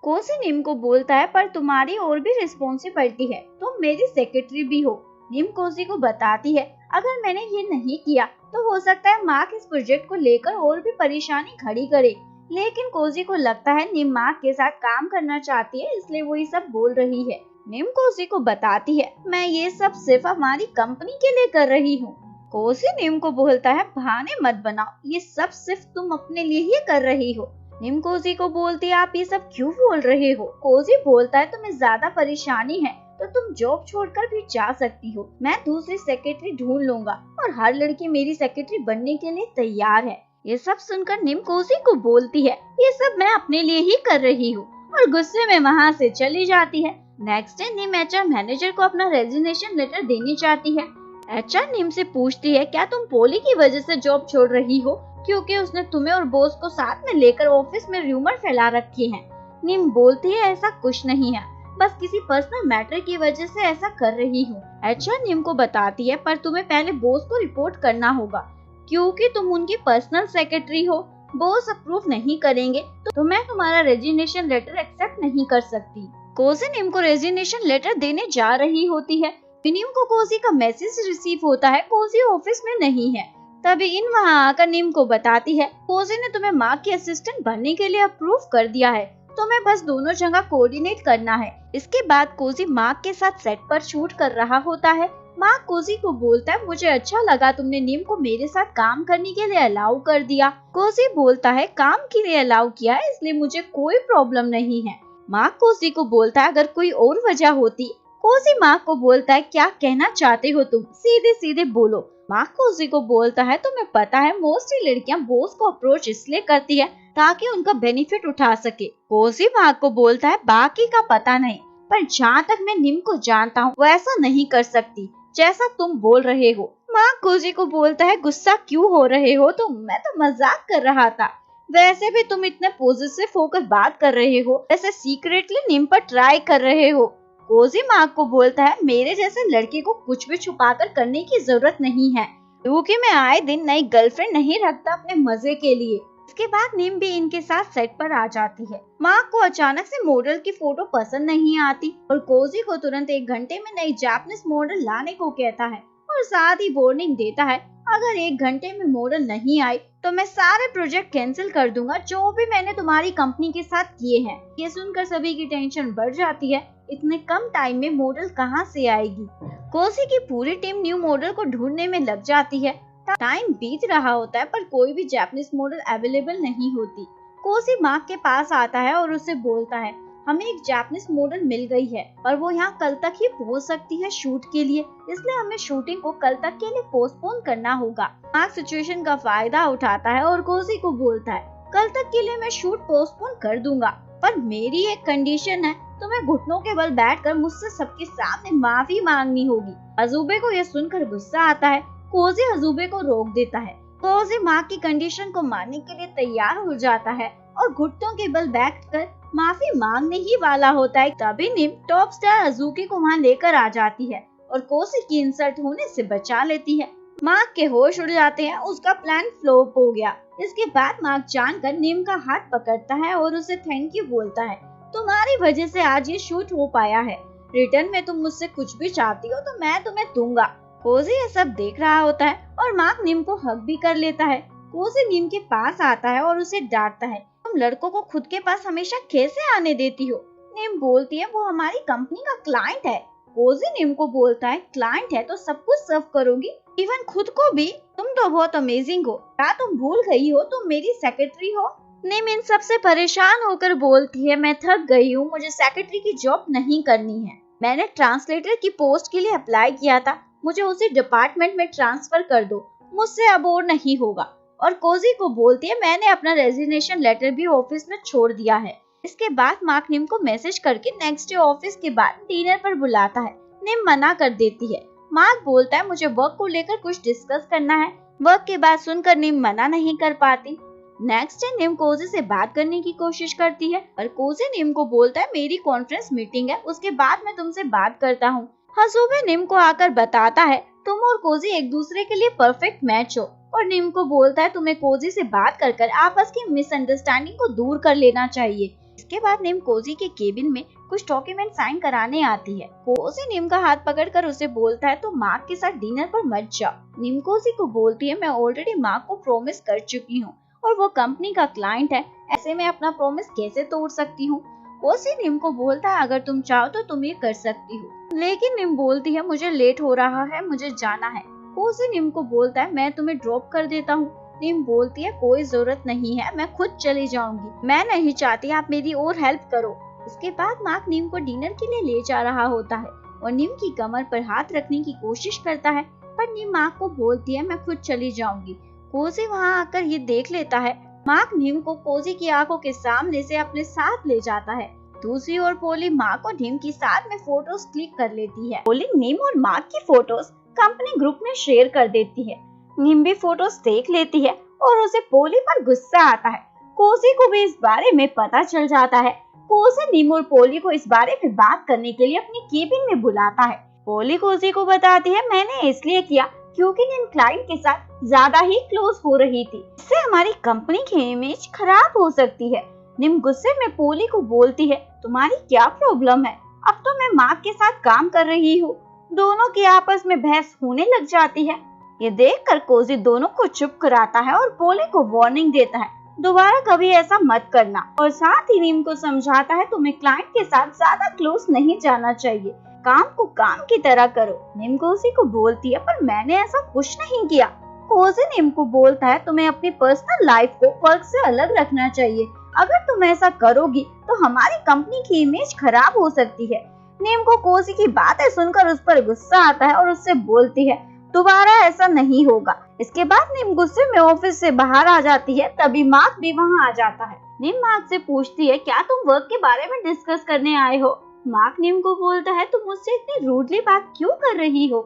कोजी निम को बोलता है, पर तुम्हारी और भी रिस्पॉन्सिबिलिटी है, तुम मेरी सेक्रेटरी भी हो। निम कोजी को बताती है, अगर मैंने ये नहीं किया तो हो सकता है मार्क इस प्रोजेक्ट को लेकर और भी परेशानी खड़ी करे, लेकिन कोजी को लगता है निम मार्क के साथ काम करना चाहती है, इसलिए वो ये सब बोल रही है। निम कोजी को बताती है, मैं ये सब सिर्फ हमारी कंपनी के लिए कर रही हूँ। कोजी निम को बोलता है, बहाने मत बनाओ, ये सब सिर्फ तुम अपने लिए ही कर रही हो। निम कोजी को बोलती है, आप ये सब क्यों बोल रहे हो? कोजी बोलता है, तुम्हें ज्यादा परेशानी है तो तुम जॉब छोड़कर भी जा सकती हो, मैं दूसरी सेक्रेटरी ढूंढ लूंगा और हर लड़की मेरी सेक्रेटरी बनने के लिए तैयार है। ये सब सुनकर निम कोजी को बोलती है, ये सब मैं अपने लिए ही कर रही हूँ, और गुस्से में वहाँ से चली जाती है। नेक्स्ट डे निम एचआर मैनेजर को अपना रेजिग्नेशन लेटर देनी चाहती है। एचआर निम से पूछती है, क्या तुम पोली की वजह से जॉब छोड़ रही हो, क्योंकि उसने तुम्हें और बॉस को साथ में लेकर ऑफिस में र्यूमर फैला रखे हैं। निम बोलती है, ऐसा कुछ नहीं है, बस किसी पर्सनल मैटर की वजह से ऐसा कर रही हूँ। एचआर निम को बताती है, पर तुम्हें पहले बॉस को रिपोर्ट करना होगा, क्योंकि तुम उनकी पर्सनल सेक्रेटरी हो। बॉस अप्रूव नहीं करेंगे तो मैं तुम्हारा रेजिग्नेशन लेटर एक्सेप्ट नहीं कर सकती। कोजी निम को रेजिग्नेशन लेटर देने जा रही होती है। निम को कोजी का मैसेज रिसीव होता है, कोजी ऑफिस में नहीं है। तभी इन वहाँ आकर निम को बताती है, कोजी ने तुम्हें मार्क के असिस्टेंट बनने के लिए अप्रूव कर दिया है, तुम्हें बस दोनों जगह कोऑर्डिनेट करना है। इसके बाद कोजी मार्क के साथ सेट पर शूट कर रहा होता है। मार्क कोजी को बोलता है, मुझे अच्छा लगा तुमने निम को मेरे साथ काम करने के लिए अलाउ कर दिया। कोजी बोलता है, काम के लिए अलाउ किया है इसलिए मुझे कोई प्रॉब्लम नहीं है। मार्क कोजी को बोलता है, अगर कोई और वजह होती। कोजी मार्क को बोलता है, क्या कहना चाहते हो तुम, सीधे सीधे बोलो। मार्क कोजी को बोलता है, तुम्हें पता है मोस्टली लड़कियां बॉस को अप्रोच इसलिए करती है ताकि उनका बेनिफिट उठा सके। कोजी मार्क को बोलता है, बाकी का पता नहीं, पर जहाँ तक मैं निम को जानता हूँ वो ऐसा नहीं कर सकती जैसा तुम बोल रहे हो। मार्क कोजी को बोलता है, गुस्सा क्यों हो रहे हो तुम, मैं तो मजाक कर रहा था, वैसे भी तुम इतने पॉजिटिव होकर बात कर रहे हो जैसे सीक्रेटली निम पर ट्राई कर रहे हो। कोजी मार्क को बोलता है, मेरे जैसे लड़के को कुछ भी छुपाकर करने की जरूरत नहीं है, क्योंकि मैं आए दिन नई गर्लफ्रेंड नहीं रखता अपने मजे के लिए। इसके बाद नीम भी इनके साथ सेट पर आ जाती है। मार्क को अचानक से मॉडल की फोटो पसंद नहीं आती और कोजी को तुरंत 1 घंटे में नई जापानीज मॉडल लाने को कहता है और साथ ही वार्निंग देता है, अगर 1 घंटे में मॉडल नहीं आई तो मैं सारे प्रोजेक्ट कैंसिल कर दूंगा जो भी मैंने तुम्हारी कंपनी के साथ किए हैं। ये सुनकर सभी की टेंशन बढ़ जाती है, इतने कम टाइम में मॉडल कहां से आएगी। कोजी की पूरी टीम न्यू मॉडल को ढूंढने में लग जाती है। टाइम बीत रहा होता है पर कोई भी जापानीज मॉडल अवेलेबल नहीं होती। कोजी मार्क के पास आता है और उसे बोलता है, हमें एक जापानीज मॉडल मिल गई है और वो यहाँ कल तक ही पहुँच सकती है शूट के लिए, इसलिए हमें शूटिंग को कल तक के लिए पोस्टपोन करना होगा। मार्क सिचुएशन का फायदा उठाता है और कोजी को बोलता है, कल तक के लिए मैं शूट पोस्टपोन कर दूंगा, पर मेरी एक कंडीशन है, तुम्हें घुटनों के बल बैठकर मुझसे सबके सामने माफी मांगनी होगी। अजूबे को यह सुनकर गुस्सा आता है। कोजी अजूबे को रोक देता है। कोजी मार्क की कंडीशन को मानने के लिए तैयार हो जाता है और घुटनों के बल बैठकर माफी मांगने ही वाला होता है। तभी निम टॉप स्टार अजुकी को वहाँ लेकर आ जाती है और कोजी की इंसल्ट होने से बचा लेती है। मार्क के होश उड़ जाते हैं, उसका प्लान फ्लॉप हो गया। इसके बाद मार्क जानकर निम का हाथ पकड़ता है और उसे थैंक यू बोलता है, तुम्हारी वजह से आज ये शूट हो पाया है, रिटर्न में तुम मुझसे कुछ भी चाहती हो तो मैं तुम्हें दूंगा। कोजी ये सब देख रहा होता है और मार्क निम को हग भी कर लेता है। कोजी निम के पास आता है और उसे डांटता है, तुम लड़कों को खुद के पास हमेशा कैसे आने देती हो। निम बोलती है, वो हमारी कंपनी का क्लाइंट है। कोजी निम को बोलता है, क्लाइंट है तो सब कुछ सर्व करोगी, इवन खुद को भी, तुम तो बहुत अमेजिंग हो, क्या तुम भूल गई हो तुम मेरी सेक्रेटरी हो। निम इन सब से परेशान होकर बोलती है, मैं थक गई हूँ, मुझे सेक्रेटरी की जॉब नहीं करनी है, मैंने ट्रांसलेटर की पोस्ट के लिए अप्लाई किया था, मुझे उसी डिपार्टमेंट में ट्रांसफर कर दो, मुझसे अब और नहीं होगा। और कोजी को बोलती है, मैंने अपना रेजिग्नेशन लेटर भी ऑफिस में छोड़ दिया है। इसके बाद मार्क निम को मैसेज करके नेक्स्ट डे ऑफिस के बाद डिनर पर बुलाता है। निम मना कर देती है। मार्क बोलता है, मुझे वर्क को लेकर कुछ डिस्कस करना है। वर्क की बात सुनकर निम मना नहीं कर पाती। नेक्स्ट डे निम कोजी से बात करने की कोशिश करती है और कोजी निम को बोलता है, मेरी कॉन्फ्रेंस मीटिंग है, उसके बाद मैं तुमसे बात करता हूँ। अजूबे निम को आकर बताता है, तुम और कोजी एक दूसरे के लिए परफेक्ट मैच हो, और निम को बोलता है, तुम्हें कोजी से बात कर कर आपस की मिसअंडरस्टैंडिंग को दूर कर लेना चाहिए। इसके बाद निम कोजी के केबिन में कुछ डॉक्यूमेंट साइन कराने आती है। कोजी निम का हाथ पकड़कर उसे बोलता है, तुम मार्क के साथ डिनर पर मत जाओ। निम कोजी को बोलती है, मैं ऑलरेडी मार्क को प्रॉमिस कर चुकी हूँ और वो कंपनी का क्लाइंट है, ऐसे में अपना प्रॉमिस कैसे तोड़ सकती हूँ। कोजी निम को बोलता है, अगर तुम चाहो तो तुम ये कर सकती हो, लेकिन निम बोलती है, मुझे लेट हो रहा है, मुझे जाना है। कोजी निम को बोलता है, मैं तुम्हें ड्रॉप कर देता हूँ। निम बोलती है, कोई जरूरत नहीं है, मैं खुद चली जाऊंगी, मैं नहीं चाहती आप मेरी और हेल्प करो। इसके बाद मार्क निम को डिनर के लिए ले जा रहा होता है और निम की कमर पर हाथ रखने की कोशिश करता है, पर निम मार्क को बोलती है, मैं खुद चली जाऊंगी। कोजी वहाँ आकर ये देख लेता है। मार्क निम को कोजी की आंखों के सामने से अपने साथ ले जाता है। दूसरी ओर पोली मार्क और निम की साथ में फोटोज क्लिक कर लेती है। पोली निम और मार्क की फोटोज कंपनी ग्रुप में शेयर कर देती है। निम भी फोटोज देख लेती है और उसे पोली पर गुस्सा आता है। कोजी को भी इस बारे में पता चल जाता है। कोजी निम और पोली को इस बारे में बात करने के लिए अपनी केबिन में बुलाता है। पोली कोजी को बताती है, मैंने इसलिए किया क्योंकि निम क्लाइंट के साथ ज्यादा ही क्लोज हो रही थी, इससे हमारी कंपनी की इमेज खराब हो सकती है। निम गुस्से में पोली को बोलती है, तुम्हारी क्या प्रॉब्लम है, अब तो मैं मार्क के साथ काम कर रही हूँ। दोनों की आपस में बहस होने लग जाती है। ये देखकर कोजी दोनों को चुप कराता है और पोली को वार्निंग देता है, दोबारा कभी ऐसा मत करना, और साथ ही निम को समझाता है, तुम्हें क्लाइंट के साथ ज्यादा क्लोज नहीं जाना चाहिए, काम को काम की तरह करो। निम कोजी को बोलती है, पर मैंने ऐसा कुछ नहीं किया। कोजी निम को बोलता है, तुम्हें अपनी पर्सनल लाइफ को वर्क से अलग रखना चाहिए, अगर तुम ऐसा करोगी तो हमारी कंपनी की इमेज खराब हो सकती है। निम को कोजी की बातें सुनकर उस पर गुस्सा आता है और उससे बोलती है, दोबारा ऐसा नहीं होगा। इसके बाद निम गुस्से में ऑफिस से बाहर आ जाती है। तभी मार्क भी वहाँ आ जाता है। निम मार्क से पूछती है, क्या तुम वर्क के बारे में डिस्कस करने आए हो। मार्क निम को बोलता है, तुम मुझसे इतनी रूडली बात क्यों कर रही हो।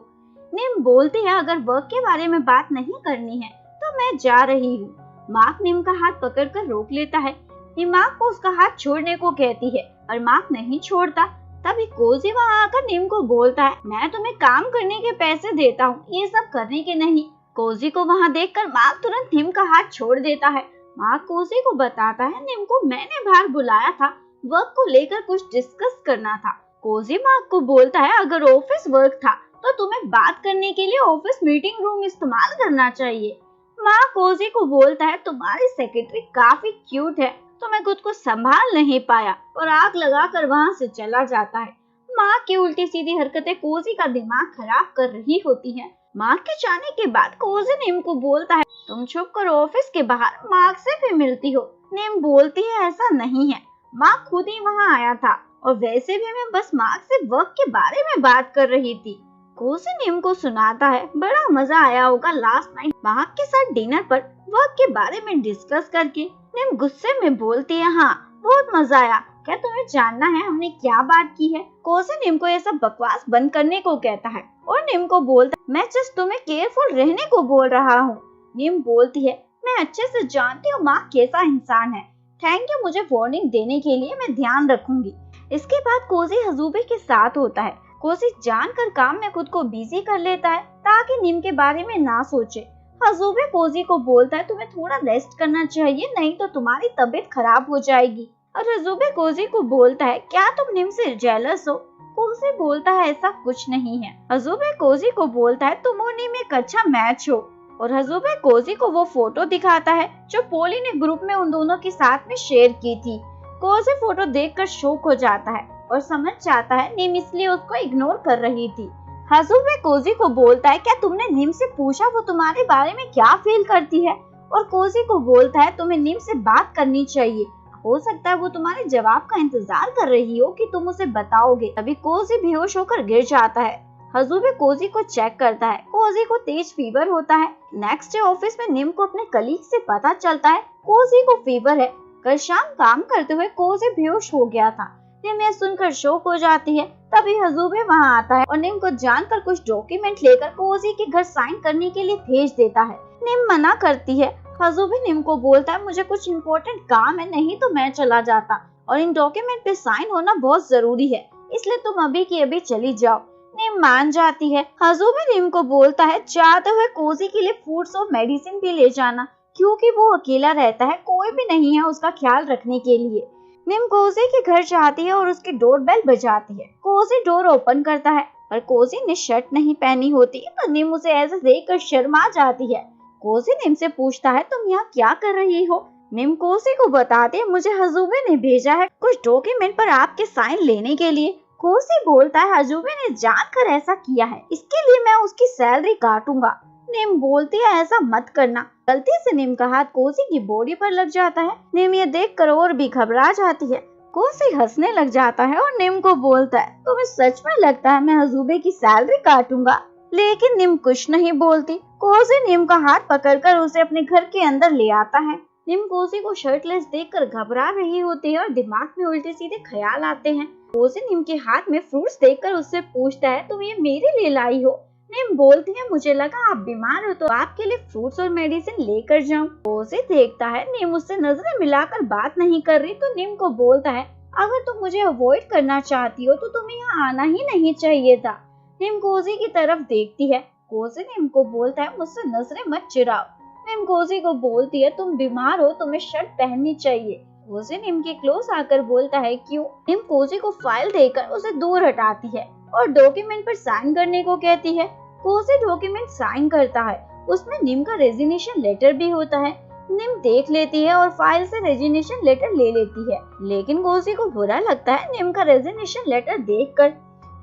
निम बोलती है, अगर वर्क के बारे में बात नहीं करनी है तो मैं जा रही हूँ। मार्क निम का हाथ पकड़कर रोक लेता है। निम मार्क को उसका हाथ छोड़ने को कहती है और मार्क नहीं छोड़ता। तभी कोजी वहाँ आकर निम को बोलता है, मैं तुम्हें काम करने के पैसे देता हूँ, ये सब करने के नहीं। कोजी को वहाँ देखकर मार्क तुरंत निम का हाथ छोड़ देता है। मार्क कोजी को बताता है निम को मैंने बाहर बुलाया था, वर्क को लेकर कुछ डिस्कस करना था। कोजी मार्क को बोलता है अगर ऑफिस वर्क था तो तुम्हें बात करने के लिए ऑफिस मीटिंग रूम इस्तेमाल करना चाहिए। मार्क कोजी को बोलता है तुम्हारी सेक्रेटरी काफी क्यूट है, तो मैं खुद को संभाल नहीं पाया और आग लगाकर वहाँ से चला जाता है। मार्क की उल्टी सीधी हरकतें कोजी का दिमाग खराब कर रही होती हैं। मार्क के जाने के बाद कोजी निम को बोलता है तुम छुप कर ऑफिस के बाहर मार्क से भी मिलती हो। निम बोलती है ऐसा नहीं है, मार्क खुद ही वहाँ आया था और वैसे भी मैं बस मार्क से वर्क के बारे में बात कर रही थी। कोजी निम को सुनाता है बड़ा मजा आया होगा लास्ट नाइट मार्क के साथ डिनर पर वर्क के बारे में डिस्कस करके। निम गुस्से में बोलती है हाँ बहुत मजा आया, क्या तुम्हें जानना है हमने क्या बात की है। कोजी निम को ऐसा बकवास बंद करने को कहता है और निम को बोलता है मैं जस्ट तुम्हें केयरफुल रहने को बोल रहा हूँ। निम बोलती है मैं अच्छे से जानती हूँ मार्क कैसा इंसान है, थैंक यू मुझे वार्निंग देने के लिए, मैं ध्यान रखूंगी। इसके बाद कोजी हजूबे के साथ होता है। कोजी जानकर काम में खुद को बिजी कर लेता है ताकि निम के बारे में ना सोचे। हजूबे कोजी को बोलता है तुम्हें थोड़ा रेस्ट करना चाहिए, नहीं तो तुम्हारी तबीयत खराब हो जाएगी। और हजूबे कोजी को बोलता है क्या तुम निम से जेलस हो। कोजी बोलता है ऐसा कुछ नहीं है। हजूबे कोजी को बोलता है तुम और निम एक अच्छा मैच हो। और हजूबे कोजी को वो फोटो दिखाता है जो पोली ने ग्रुप में उन दोनों के साथ में शेयर की थी। कोजी फोटो देखकर शॉक हो जाता है और समझ जाता है निम इसलिए उसको इग्नोर कर रही थी। हजूबे कोजी को बोलता है क्या तुमने निम से पूछा वो तुम्हारे बारे में क्या फील करती है। और कोजी को बोलता है तुम्हें निम से बात करनी चाहिए, हो सकता है वो तुम्हारे जवाब का इंतजार कर रही हो कि तुम उसे बताओगे। तभी कोजी बेहोश होकर गिर जाता है। हजूबे कोजी को चेक करता है, कोजी को तेज फीवर होता है। नेक्स्ट डे ऑफिस में निम को अपने कलीग से पता चलता है कोजी को फीवर है। कल शाम काम करते हुए कोजी बेहोश हो गया था। निम यह सुनकर शॉक हो जाती है। तभी हजूबे वहाँ आता है और निम को जानकर कुछ डॉक्यूमेंट लेकर कोजी के घर साइन करने के लिए भेज देता है। निम मना करती है। हजूबे निम को बोलता है मुझे कुछ इम्पोर्टेंट काम है, नहीं तो मैं चला जाता और इन डॉक्यूमेंट पे साइन होना बहुत जरूरी है, इसलिए तुम अभी की अभी चली जाओ। निम मान जाती है। हजूबे निम को बोलता है जाते हुए कोजी के लिए फूड्स और मेडिसिन भी ले जाना, क्योंकि वो अकेला रहता है, कोई भी नहीं है उसका ख्याल रखने के लिए। निम कोजी के घर जाती है और उसकी डोर बेल बजाती है। कोजी डोर ओपन करता है पर कोजी ने शर्ट नहीं पहनी होती, तो निम उसे ऐसे देखकर शर्मा जाती है। कोजी निम से पूछता है तुम यहाँ क्या कर रही हो। निम कोजी को बताती है मुझे हजूबे ने भेजा है कुछ डॉक्यूमेंट पर आपके साइन लेने के लिए। कोजी बोलता है हजूबे ने जानकर ऐसा किया है, इसके लिए मैं उसकी सैलरी काटूंगा। निम बोलती है ऐसा मत करना। गलती से निम का हाथ कोजी की बॉडी पर लग जाता है। निम ये देखकर और भी घबरा जाती है। कोजी हंसने लग जाता है और निम को बोलता है तुम्हें सच में लगता है मैं हजूबे की सैलरी काटूंगा। लेकिन निम कुछ नहीं बोलती। कोजी निम का हाथ पकड़कर उसे अपने घर के अंदर ले आता है। निम कोजी को शर्टलेस देखकर घबरा रही होती है और दिमाग में उल्टे सीधे ख्याल आते हैं। कोजी निम के हाथ में फ्रूट्स देखकर उससे पूछता है तुम ये मेरे लिए लाई हो। निम बोलती है मुझे लगा आप बीमार हो तो आपके लिए फ्रूट्स और मेडिसिन लेकर जाऊं। कोजी देखता है निम उससे नजरें मिलाकर बात नहीं कर रही, तो निम को बोलता है अगर तुम मुझे अवॉइड करना चाहती हो तो तुम्हें यहाँ आना ही नहीं चाहिए था। निम कोजी की तरफ देखती है। कोजी निम को बोलता है मुझसे नजरें मत चुराओ। निम कोजी को बोलती है तुम बीमार हो, तुम्हें शर्ट पहननी चाहिए। कोजी निम के क्लोज आकर बोलता है क्यों। निम कोजी को फाइल देकर उसे दूर हटाती है और डॉक्यूमेंट पर साइन करने को कहती है। कोजी डॉक्यूमेंट साइन करता है, उसमें निम का रेजिग्नेशन लेटर भी होता है। निम देख लेती है और फाइल से रेजिग्नेशन लेटर ले लेती है, लेकिन कोजी को बुरा लगता है निम का रेजिग्नेशन लेटर देखकर।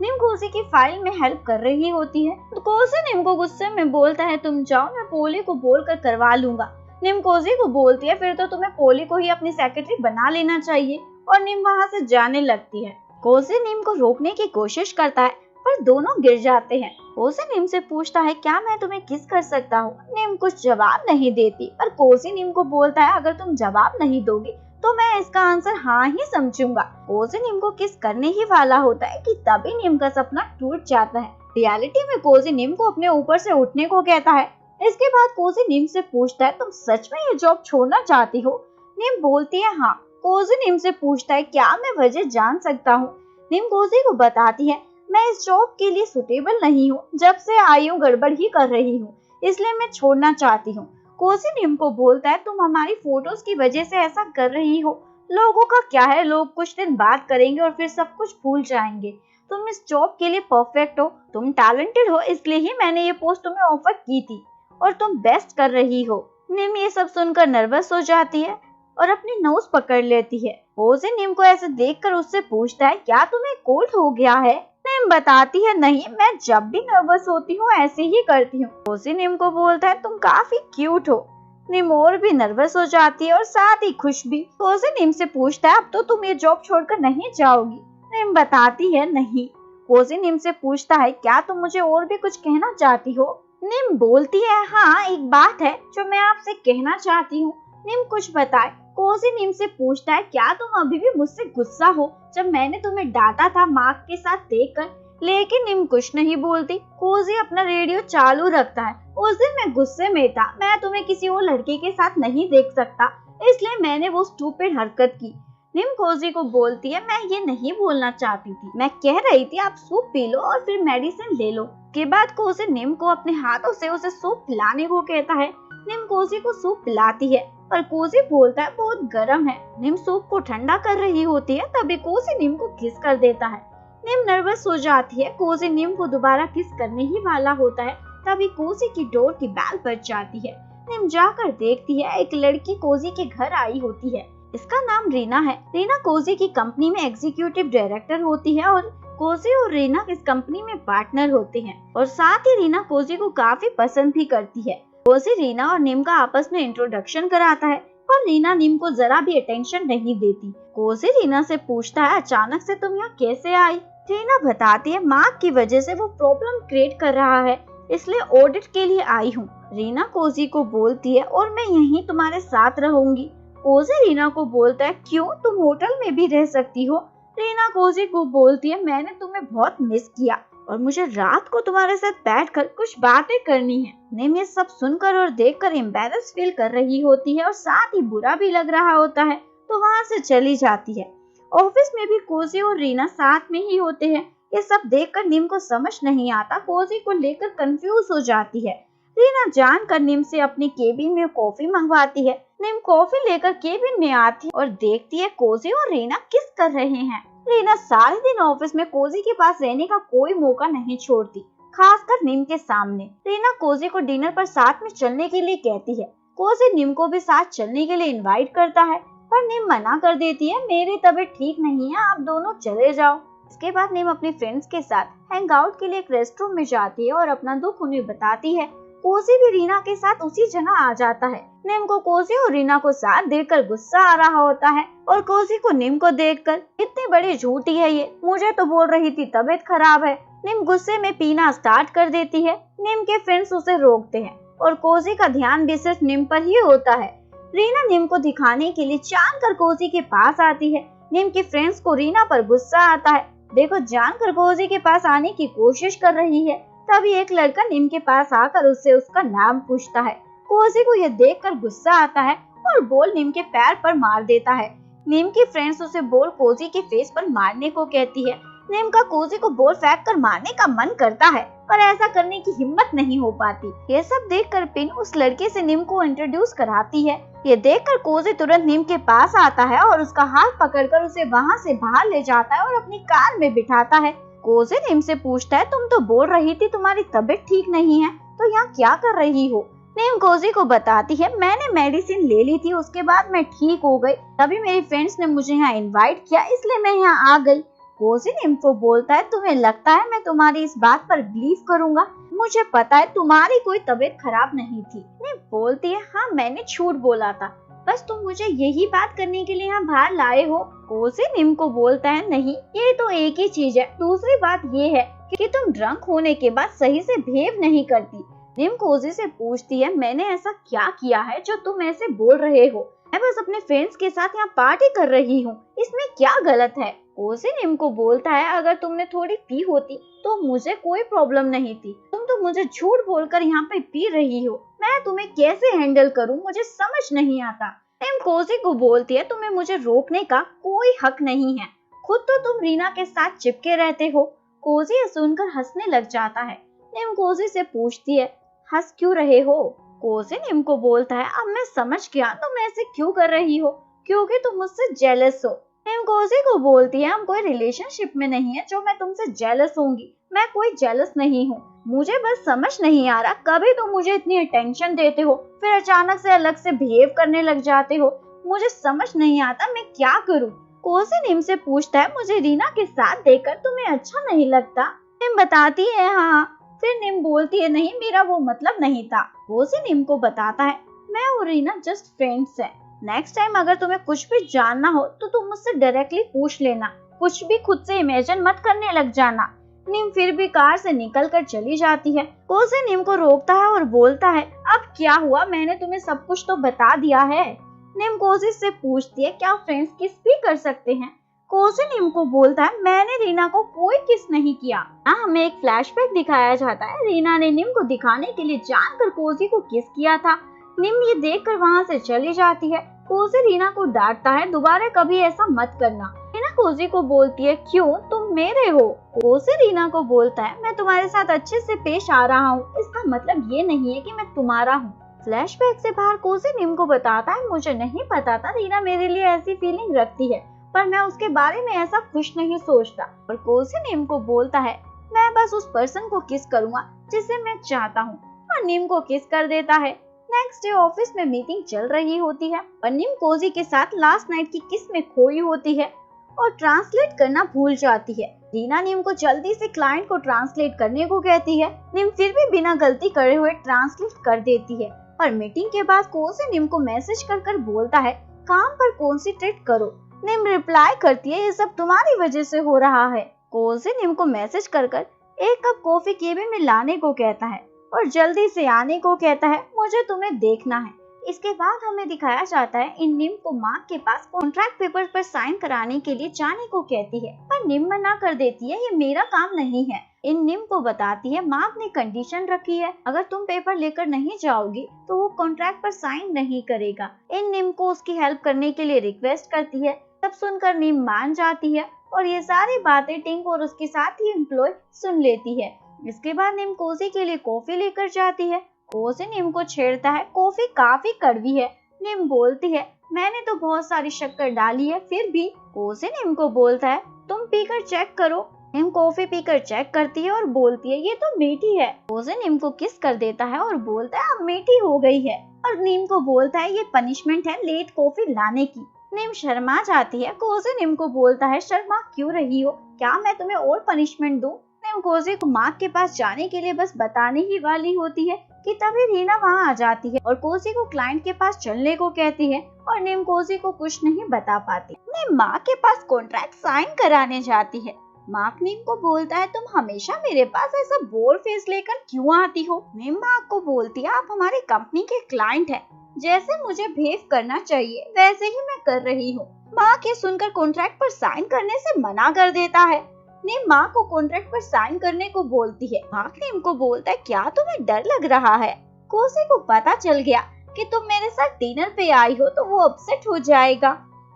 निम कोजी की फाइल में हेल्प कर रही होती है, तो कोजी निम को गुस्से में बोलता है तुम जाओ, मैं पोली को बोलकर करवा लूंगा। निम कोजी को बोलती है फिर तो तुम्हें पोली को ही अपनी सेक्रेटरी बना लेना चाहिए, और निम वहाँ से जाने लगती है। कोजी निम को रोकने की कोशिश करता है पर दोनों गिर जाते हैं। कोजी निम से पूछता है क्या मैं तुम्हें किस कर सकता हूँ। निम कुछ जवाब नहीं देती, पर कोजी निम को बोलता है अगर तुम जवाब नहीं दोगी तो मैं इसका आंसर हाँ ही समझूंगा। कोजी निम को किस करने ही वाला होता है कि तभी निम का सपना टूट जाता है। रियलिटी में कोजी निम को अपने ऊपर से उठने को कहता है। इसके बाद कोजी निम से पूछता है तुम सच में ये जॉब छोड़ना चाहती हो। निम बोलती है हाँ। कोजी निम से पूछता है क्या मैं वजह जान सकता हूँ। निम कोजी को बताती है मैं इस जॉब के लिए सुटेबल नहीं हूँ, जब से आई हूँ गड़बड़ ही कर रही हूँ, इसलिए मैं छोड़ना चाहती हूँ। कोजी निम को बोलता है तुम हमारी फोटोज की वजह से ऐसा कर रही हो। लोगों का क्या है, लोग कुछ दिन बात करेंगे और फिर सब कुछ भूल जाएंगे। तुम इस जॉब के लिए परफेक्ट हो, तुम टैलेंटेड हो, इसलिए ही मैंने ये पोस्ट तुम्हें ऑफर की थी और तुम बेस्ट कर रही हो। निम ये सब सुनकर नर्वस हो जाती है और अपनी नोज पकड़ लेती है। कोजी निम को ऐसे देखकर उससे पूछता है क्या तुम्हें कोल्ड हो गया है? निम बताती है नहीं, मैं जब भी नर्वस होती हूँ ऐसे ही करती हूँ। कोजी निम को बोलता है तुम काफी क्यूट हो। निम और भी नर्वस हो जाती है और साथ ही खुश भी। कोजी निम से पूछता है अब तो तुम ये जॉब छोड़कर नहीं जाओगी? निम बताती है नहीं। कोजी निम से पूछता है क्या तुम मुझे और भी कुछ कहना चाहती हो? निम बोलती है हाँ, एक बात है जो मैं आपसे कहना चाहती हूँ। निम कुछ बताए। कोजी निम से पूछता है क्या तुम अभी भी मुझसे गुस्सा हो जब मैंने तुम्हें डांटा था मार्क के साथ देखकर? लेकिन निम कुछ नहीं बोलती। कोजी अपना रेडियो चालू रखता है। उस दिन मैं गुस्से में था, मैं तुम्हें किसी और लड़के के साथ नहीं देख सकता, इसलिए मैंने वो स्टूपिड हरकत की। निम कोजी को बोलती है मैं ये नहीं बोलना चाहती थी, मैं कह रही थी आप सूप पी लो और फिर मेडिसिन ले लो। के बाद कोजी निम को अपने हाथों से उसे सूप पिलाने को कहता है। निम कोजी को सूप पिलाती है पर कोजी बोलता है बहुत गर्म है। निम सूप को ठंडा कर रही होती है तभी कोजी निम को किस कर देता है। निम नर्वस हो जाती है। कोजी निम को दोबारा किस करने ही वाला होता है तभी कोजी की डोर की बेल बज जाती है। निम जाकर देखती है एक लड़की कोजी के घर आई होती है। इसका नाम रीना है। रीना कोजी की कंपनी में एग्जीक्यूटिव डायरेक्टर होती है और कोजी और रीना इस कंपनी में पार्टनर होते हैं और साथ ही रीना कोजी को काफी पसंद भी करती है। कोजी रीना और निम का आपस में इंट्रोडक्शन कराता है पर रीना निम को जरा भी अटेंशन नहीं देती। कोजी रीना से पूछता है अचानक से तुम यहाँ कैसे आई? रीना बताती है मार्क की वजह से वो प्रॉब्लम क्रिएट कर रहा है, इसलिए ऑडिट के लिए आई हूँ। रीना कोजी को बोलती है और मैं यहीं तुम्हारे साथ रहूंगी। कोजी रीना को बोलता है क्यों, तुम होटल में भी रह सकती हो। रीना कोजी को बोलती है मैंने तुम्हें बहुत मिस किया और मुझे रात को तुम्हारे साथ बैठकर कुछ बातें करनी है। निम ये सब सुनकर और देखकर एम्बैरेस फील कर रही होती है और साथ ही बुरा भी लग रहा होता है तो वहाँ से चली जाती है। ऑफिस में भी कोजी और रीना साथ में ही होते हैं। ये सब देखकर निम को समझ नहीं आता, कोजी को लेकर कंफ्यूज हो जाती है। रीना जानकर निम से अपनी केबिन में कॉफी मंगवाती है। निम कॉफी लेकर केबिन में आती और देखती है कोजी और रीना किस कर रहे हैं। रीना सारे दिन ऑफिस में कोजी के पास रहने का कोई मौका नहीं छोड़ती, खासकर निम के सामने। रीना कोजी को डिनर पर साथ में चलने के लिए कहती है। कोजी निम को भी साथ चलने के लिए इनवाइट करता है पर निम मना कर देती है, मेरी तबीयत ठीक नहीं है, आप दोनों चले जाओ। इसके बाद निम अपने फ्रेंड्स के साथ हैंग आउट के लिए एक रेस्टोरेंट में जाती है और अपना दुख उन्हें बताती है। कोजी भी रीना के साथ उसी जगह आ जाता है। निम को कोजी और रीना को साथ देखकर गुस्सा आ रहा होता है और कोजी को निम को देखकर इतनी बड़ी झूठी है ये, मुझे तो बोल रही थी तबीयत खराब है। निम गुस्से में पीना स्टार्ट कर देती है। निम के फ्रेंड्स उसे रोकते हैं और कोजी का ध्यान भी सिर्फ निम पर ही होता है। रीना निम को दिखाने के लिए जानकर कोजी के पास आती है। निम के फ्रेंड्स को रीना पर गुस्सा आता है। देखो जानकर कोजी के पास आने की कोशिश कर रही है तभी एक लड़का निम के पास आकर उससे उसका नाम पूछता है। कोजी को यह देखकर गुस्सा आता है और बॉल निम के पैर पर मार देता है। निम की फ्रेंड्स उसे बॉल कोजी के फेस पर मारने को कहती है। निम का कोजी को बॉल फेंक कर मारने का मन करता है पर ऐसा करने की हिम्मत नहीं हो पाती। ये सब देखकर पिन उस लड़के से निम को इंट्रोड्यूस कराती है। ये देखकर कोजी तुरंत निम के पास आता है और उसका हाथ पकड़कर उसे वहाँ से बाहर ले जाता है और अपनी कार में बिठाता है। कोजी निम से पूछता है तुम तो बोल रही थी तुम्हारी तबीयत ठीक नहीं है, तो यहाँ क्या कर रही हो? निम कोजी को बताती है मैंने मेडिसिन ले ली थी, उसके बाद मैं ठीक हो गई, तभी मेरी फ्रेंड्स ने मुझे यहाँ इनवाइट किया इसलिए मैं यहाँ आ गई। कोजी निम को बोलता है तुम्हें लगता है मैं तुम्हारी इस बात पर बिलीव करूंगा? मुझे पता है तुम्हारी कोई तबीयत खराब नहीं थी। निम बोलती है हाँ मैंने झूठ बोला था, बस तुम मुझे यही बात करने के लिए यहाँ बाहर लाए हो। कोजी निम को बोलता है नहीं, ये तो एक ही चीज है, दूसरी बात ये है कि तुम ड्रंक होने के बाद सही से बिहेव नहीं करती। निम कोजी से पूछती है मैंने ऐसा क्या किया है जो तुम ऐसे बोल रहे हो? मैं बस अपने फ्रेंड्स के साथ यहाँ पार्टी कर रही हूँ, इसमें क्या गलत है? कोजी निम को बोलता है अगर तुमने थोड़ी पी होती तो मुझे कोई प्रॉब्लम नहीं थी, तुम तो मुझे झूठ बोलकर यहाँ पे पी रही हो, मैं तुम्हें कैसे हैंडल करूँ मुझे समझ नहीं आता। निम कोजी को बोलती है तुम्हें मुझे रोकने का कोई हक नहीं है, खुद तो तुम रीना के साथ चिपके रहते हो। कोजी सुनकर हंसने लग जाता है। निम कोजी से पूछती है हंस क्यों रहे हो? कोसी निम को बोलता है अब मैं समझ गया तुम ऐसे क्यों कर रही हो, क्योंकि तुम मुझसे जेलस हो। निम कोसी को बोलती है हम कोई रिलेशनशिप में नहीं है जो मैं तुमसे जेलस होंगी, मैं कोई जेलस नहीं हूँ। मुझे बस समझ नहीं आ रहा कभी तुम मुझे इतनी अटेंशन देते हो फिर अचानक से अलग से बिहेव करने लग जाते हो, मुझे समझ नहीं आता मैं क्या करूँ। कोसी निम से पूछता है मुझे रीना के साथ देखकर तुम्हें अच्छा नहीं लगता। निम बताती है हाँ। फिर निम बोलती है नहीं मेरा वो मतलब नहीं था। कोसी निम को बताता है मैं और रीना जस्ट फ्रेंड्स हैं। नेक्स्ट टाइम अगर तुम्हें कुछ भी जानना हो तो तुम मुझसे डायरेक्टली पूछ लेना, कुछ भी खुद से इमेजिन मत करने लग जाना। निम फिर भी कार से निकलकर चली जाती है। कोसी निम को रोकता है और बोलता है अब क्या हुआ, मैंने तुम्हें सब कुछ तो बता दिया है। निम कोसी से पूछती है क्या फ्रेंड्स किस भी कर सकते हैं। कोसी निम को बोलता है मैंने रीना को कोई किस नहीं किया। हमें एक फ्लैशबैक दिखाया जाता है, रीना ने निम को दिखाने के लिए जानकर कोसी को किस किया था। निम ये देखकर वहाँ से चली जाती है। कोसी रीना को डांटता है दोबारा कभी ऐसा मत करना। रीना कोसी को बोलती है क्यों, तुम मेरे हो। कोसी रीना को बोलता है मैं तुम्हारे साथ अच्छे से पेश आ रहा हूँ, इसका मतलब ये नहीं है कि मैं तुम्हारा हूँ। फ्लैशबैक से बाहर कोसी निम को बताता है मुझे नहीं पता था रीना मेरे लिए ऐसी फीलिंग रखती है, पर मैं उसके बारे में ऐसा कुछ नहीं सोचता। और कोसी निम को बोलता है मैं बस उस पर्सन को किस करूँगा जिसे मैं चाहता हूँ, और निम को किस कर देता है। नेक्स्ट डे ऑफिस में मीटिंग चल रही होती है और निम कोसी के साथ लास्ट नाइट की किस में खोई होती है और ट्रांसलेट करना भूल जाती है। रीना निम को जल्दी से क्लाइंट को ट्रांसलेट करने को कहती है। निम फिर भी बिना गलती करे हुए ट्रांसलेट कर देती है और मीटिंग के बाद कोसी निम को मैसेज कर बोलता है काम पर कॉन्सेंट्रेट करो। निम रिप्लाई करती है ये सब तुम्हारी वजह से हो रहा है। कोसी निम को मैसेज कर एक कप कॉफी केबिन में लाने को कहता है और जल्दी से आने को कहता है मुझे तुम्हें देखना है। इसके बाद हमें दिखाया जाता है इन निम को मार्क के पास कॉन्ट्रैक्ट पेपर पर साइन कराने के लिए जाने को कहती है, पर निम मना कर देती है ये मेरा काम नहीं है। इन निम को बताती है मार्क ने कंडीशन रखी है अगर तुम पेपर लेकर नहीं जाओगी तो वो कॉन्ट्रैक्ट पर साइन नहीं करेगा। इन निम को उसकी हेल्प करने के लिए रिक्वेस्ट करती है, तब सुनकर निम मान जाती है और ये सारी बातें टिंक और उसके साथ ही एम्प्लॉय सुन लेती है। इसके बाद निम कोसी के लिए कॉफी लेकर जाती है। कोसी निम को छेड़ता है कॉफी काफी कड़वी है। निम बोलती है मैंने तो बहुत सारी शक्कर डाली है फिर भी। कोसी निम को बोलता है तुम पीकर चेक करो। निम कॉफी पीकर चेक करती है और बोलती है ये तो मीठी है। कोसी निम को किस कर देता है और बोलता है अब मीठी हो गई है, और निम को बोलता है ये पनिशमेंट है लेट कॉफी लाने की। निम शर्मा जाती है। कोसी निम को बोलता है शर्मा क्यों रही हो, क्या मैं तुम्हें और पनिशमेंट दूं। निम कोसी को मार्क के पास जाने के लिए बस बताने ही वाली होती है कि तभी रीना वहाँ आ जाती है और कोसी को क्लाइंट के पास चलने को कहती है और निम कोसी को कुछ नहीं बता पाती। निम मार्क के पास कॉन्ट्रैक्ट साइन कराने जाती है। मार्क निम को बोलता है तुम हमेशा मेरे पास ऐसा बोर फेस लेकर क्यों आती हो। निम मार्क को बोलती है आप हमारी कंपनी के क्लाइंट हैं, जैसे मुझे बिहेव करना चाहिए वैसे ही मैं कर रही हूँ। मार्क ये सुनकर कॉन्ट्रैक्ट पर साइन करने से मना कर देता है। निम मार्क को कॉन्ट्रैक्ट पर साइन करने को बोलती है। मार्क निम को बोलता है क्या तुम्हें डर लग रहा है, कोसी को पता चल गया कि तुम मेरे साथ डिनर पे आई हो तो वो अपसेट हो जाएगा।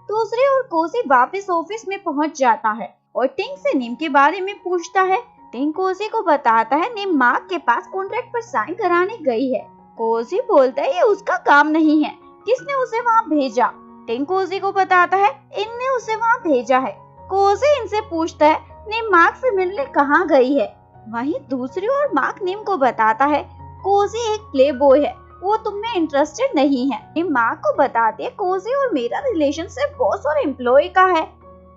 दूसरी ओर कोसी वापस ऑफिस में पहुंच जाता है और टिंक से निम के बारे में पूछता है। टिंक कोसी को बताता है निम मार्क के पास कॉन्ट्रैक्ट पर साइन कराने गई है। कोसी बोलता है ये उसका काम नहीं है, किसने उसे वहाँ भेजा। टिंक कोसी को बताता है इनने उसे वहाँ भेजा है। कोसी इनसे पूछता है निम मार्क से मिलने कहाँ गई है। वहीं दूसरी ओर मार्क निम को बताता है कोसी एक प्ले बॉय है, वो तुम में इंटरेस्टेड नहीं है। निम मार्क को बताती है कोसी और मेरा रिलेशनशिप बॉस और एम्प्लॉय का है।